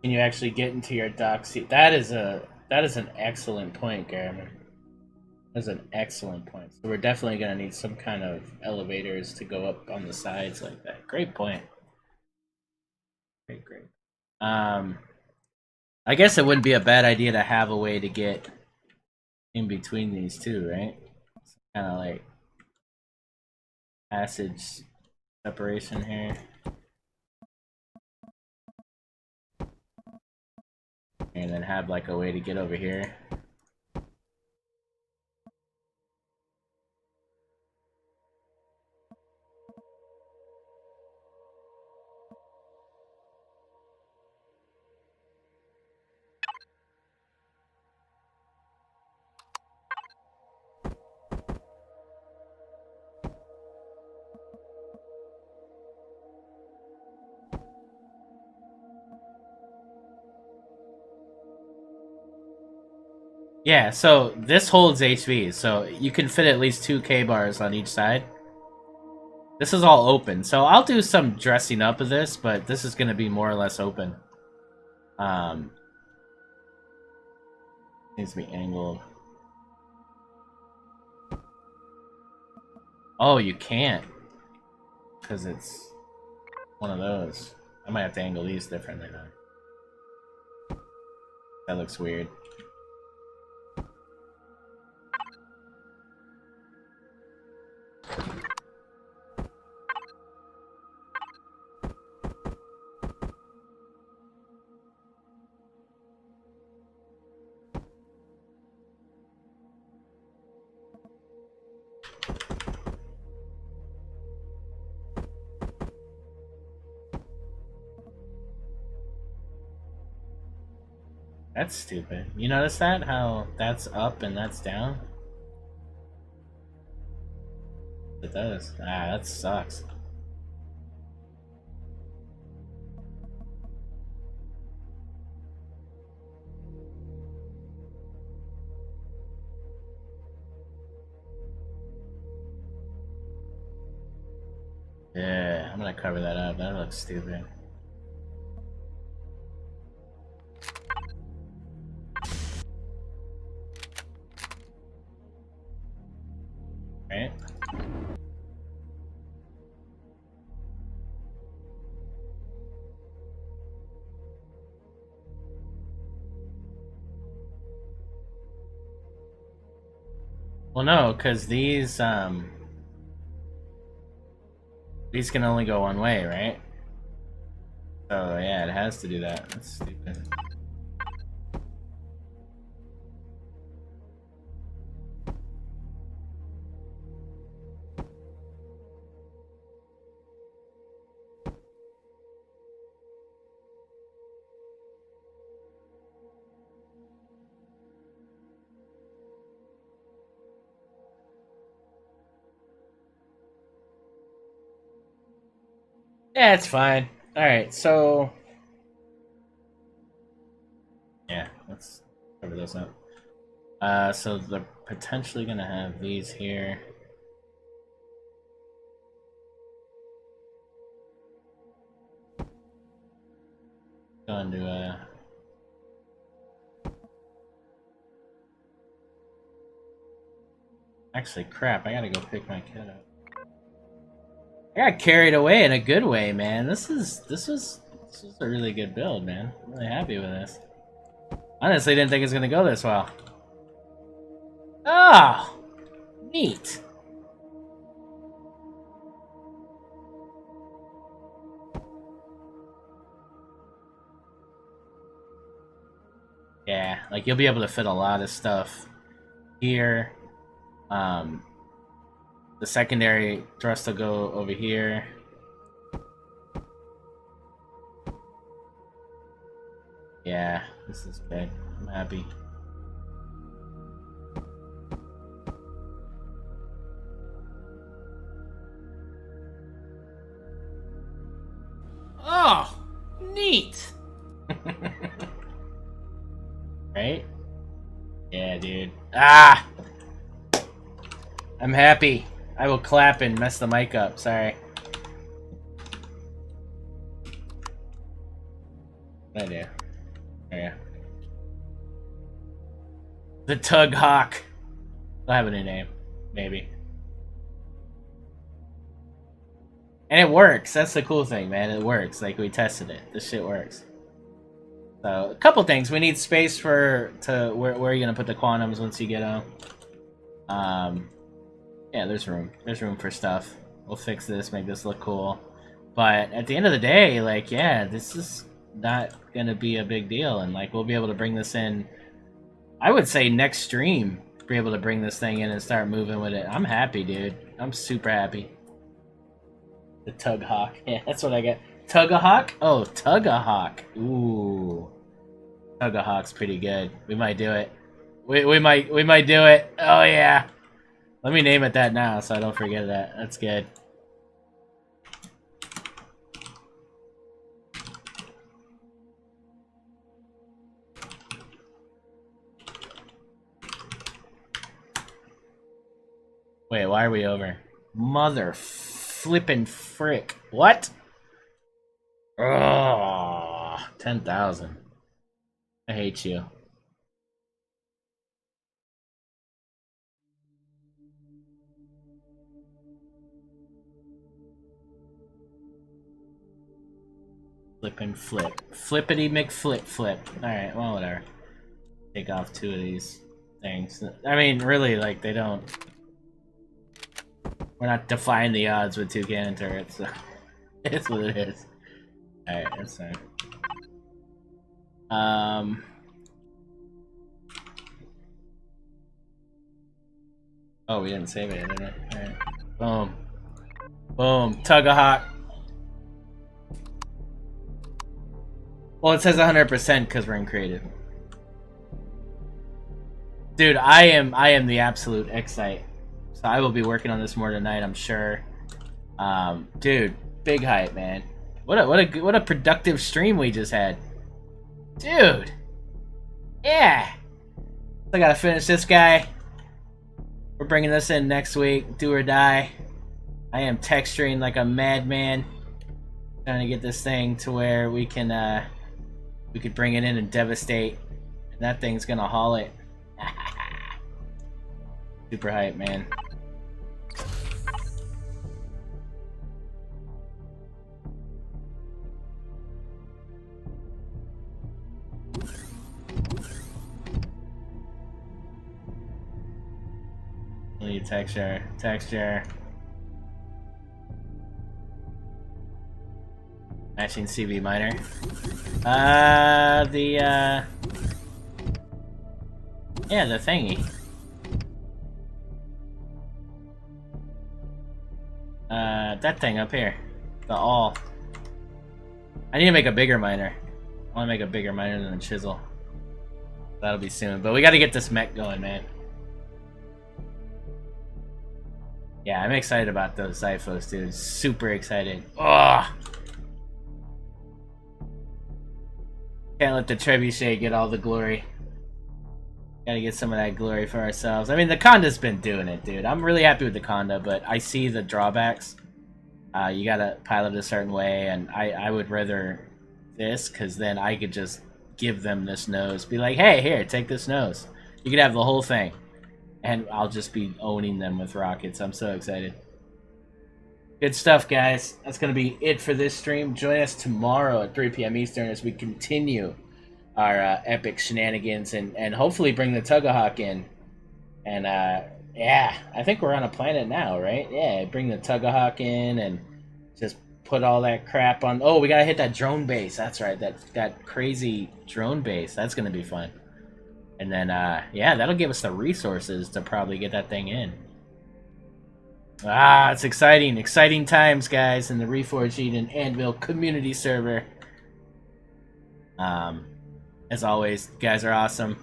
Can you actually get into your dock seat? That is an excellent point, Garmin. That's an excellent point. So we're definitely gonna need some kind of elevators to go up on the sides like that. Great point. Great. I guess it wouldn't be a bad idea to have a way to get in between these two, right? Kind of like passage separation here. And then have like a way to get over here. Yeah, so this holds HV, so you can fit at least 2 K-bars on each side. This is all open, so I'll do some dressing up of this, but this is going to be more or less open. Needs to be angled. Oh, you can't. Because it's one of those. I might have to angle these differently now. That looks weird. That's stupid. You notice that? How that's up and that's down? It does. Ah, that sucks. Yeah, I'm gonna cover that up. That looks stupid. Right? Well, no, because these can only go one way, right? So yeah, it has to do that. That's stupid. Yeah, it's fine. Alright, so... Yeah, let's cover this up. So they're potentially gonna have these here. Go into Actually, crap, I gotta go pick my kid up. I got carried away in a good way, man. This was a really good build, man. I'm really happy with this. Honestly, didn't think it was gonna go this well. Oh, neat. Yeah, like you'll be able to fit a lot of stuff here. The secondary thrust will go over here. Yeah, this is good. I'm happy. Oh, neat. Right? Yeah, dude. Ah! I'm happy. I will clap and mess the mic up. Sorry. What do I do? There you go. The Tug Hawk. I'll have a new name. Maybe. And it works. That's the cool thing, man. It works. Like, we tested it. This shit works. So, a couple things. We need space for... Where are you going to put the quantums once you get them? Yeah, there's room. There's room for stuff. We'll fix this, make this look cool. But at the end of the day, like, yeah, this is not going to be a big deal. And, like, we'll be able to bring this in... I would say next stream, be able to bring this thing in and start moving with it. I'm happy, dude. I'm super happy. The Tug Hawk. Yeah, that's what I got. Tug-a-Hawk? Oh, Tug-a-Hawk. Ooh. Tug-a-Hawk's pretty good. We might do it. We might do it. Oh, yeah. Let me name it that now so I don't forget that. That's good. Wait, why are we over? Mother flippin' frick. What? Oh, 10,000. I hate you. Flippin' flip. Flippity McFlip flip. Alright, well, whatever. Take off 2 of these things. I mean, really, like, they don't... We're not defying the odds with 2 cannon turrets, so... It's what it is. Alright, that's fine. Oh, we didn't save it, did we? Alright. Boom. Boom. Tug-a-hawk. Well, it says 100% because we're in creative. Dude, I am the absolute excite. So I will be working on this more tonight, I'm sure. Dude, big hype, man. What a productive stream we just had. Dude. Yeah. I gotta finish this guy. We're bringing this in next week. Do or die. I am texturing like a madman, trying to get this thing to where we can we could bring it in and devastate, and that thing's gonna haul it. Super hype, man. Need texture. Matching CV miner. Yeah, the thingy. That thing up here. The all. I need to make a bigger miner. I want to make a bigger miner than a chisel. That'll be soon. But we got to get this mech going, man. Yeah, I'm excited about those Zyphos, dude. Super excited. Oh! Can't let the trebuchet get all the glory. Gotta get some of that glory for ourselves. I mean, the Conda's been doing it, dude. I'm really happy with the Conda, but I see the drawbacks. You gotta pilot a certain way, and I would rather this, because then I could just give them this nose. Be like, hey, here, take this nose. You could have the whole thing. And I'll just be owning them with rockets. I'm so excited. Good stuff, guys. That's going to be it for this stream. Join us tomorrow at 3 p.m. Eastern as we continue our epic shenanigans and hopefully bring the Tug-a-hawk in. And, yeah, I think we're on a planet now, right? Yeah, bring the Tug-a-hawk in and just put all that crap on... Oh, we got to hit that drone base. That's right, that crazy drone base. That's going to be fun. And then, yeah, that'll give us the resources to probably get that thing in. Ah, it's exciting. Exciting times, guys, in the REFORGED and Anvil community server. As always, you guys are awesome.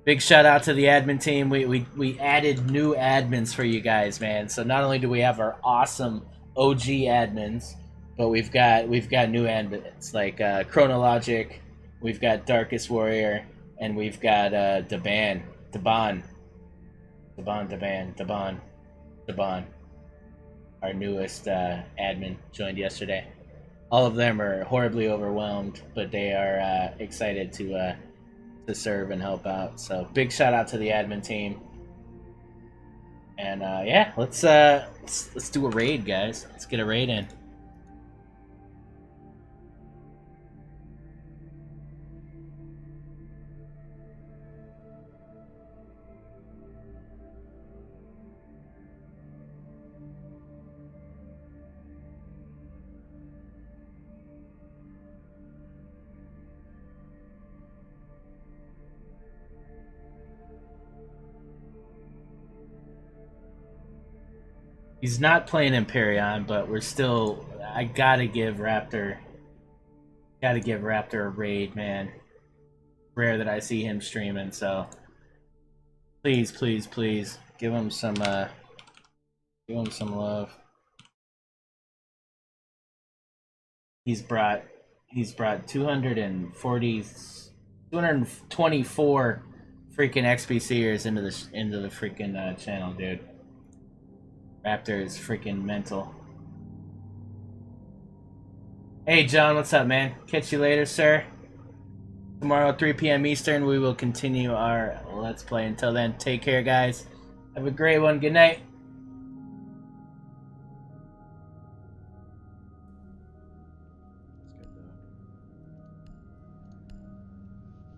Big shout out to the admin team. We added new admins for you guys, man. So not only do we have our awesome OG admins, but we've got new admins like Chronologic, we've got Darkest Warrior, and we've got Daban. Our newest admin joined yesterday. All of them are horribly overwhelmed, but they are excited to serve and help out. So big shout out to the admin team. And yeah, let's do a raid, guys. Let's get a raid in. He's not playing Empyrion, but we're still... I gotta give Raptor a raid, man. Rare that I see him streaming, so... Please, please, please, give him some love. He's brought 224 freaking XPCers into the freaking channel, dude. Raptor is freaking mental. Hey, John, what's up, man? Catch you later, sir. Tomorrow, 3 p.m. Eastern, we will continue our Let's Play. Until then, take care, guys. Have a great one. Good night.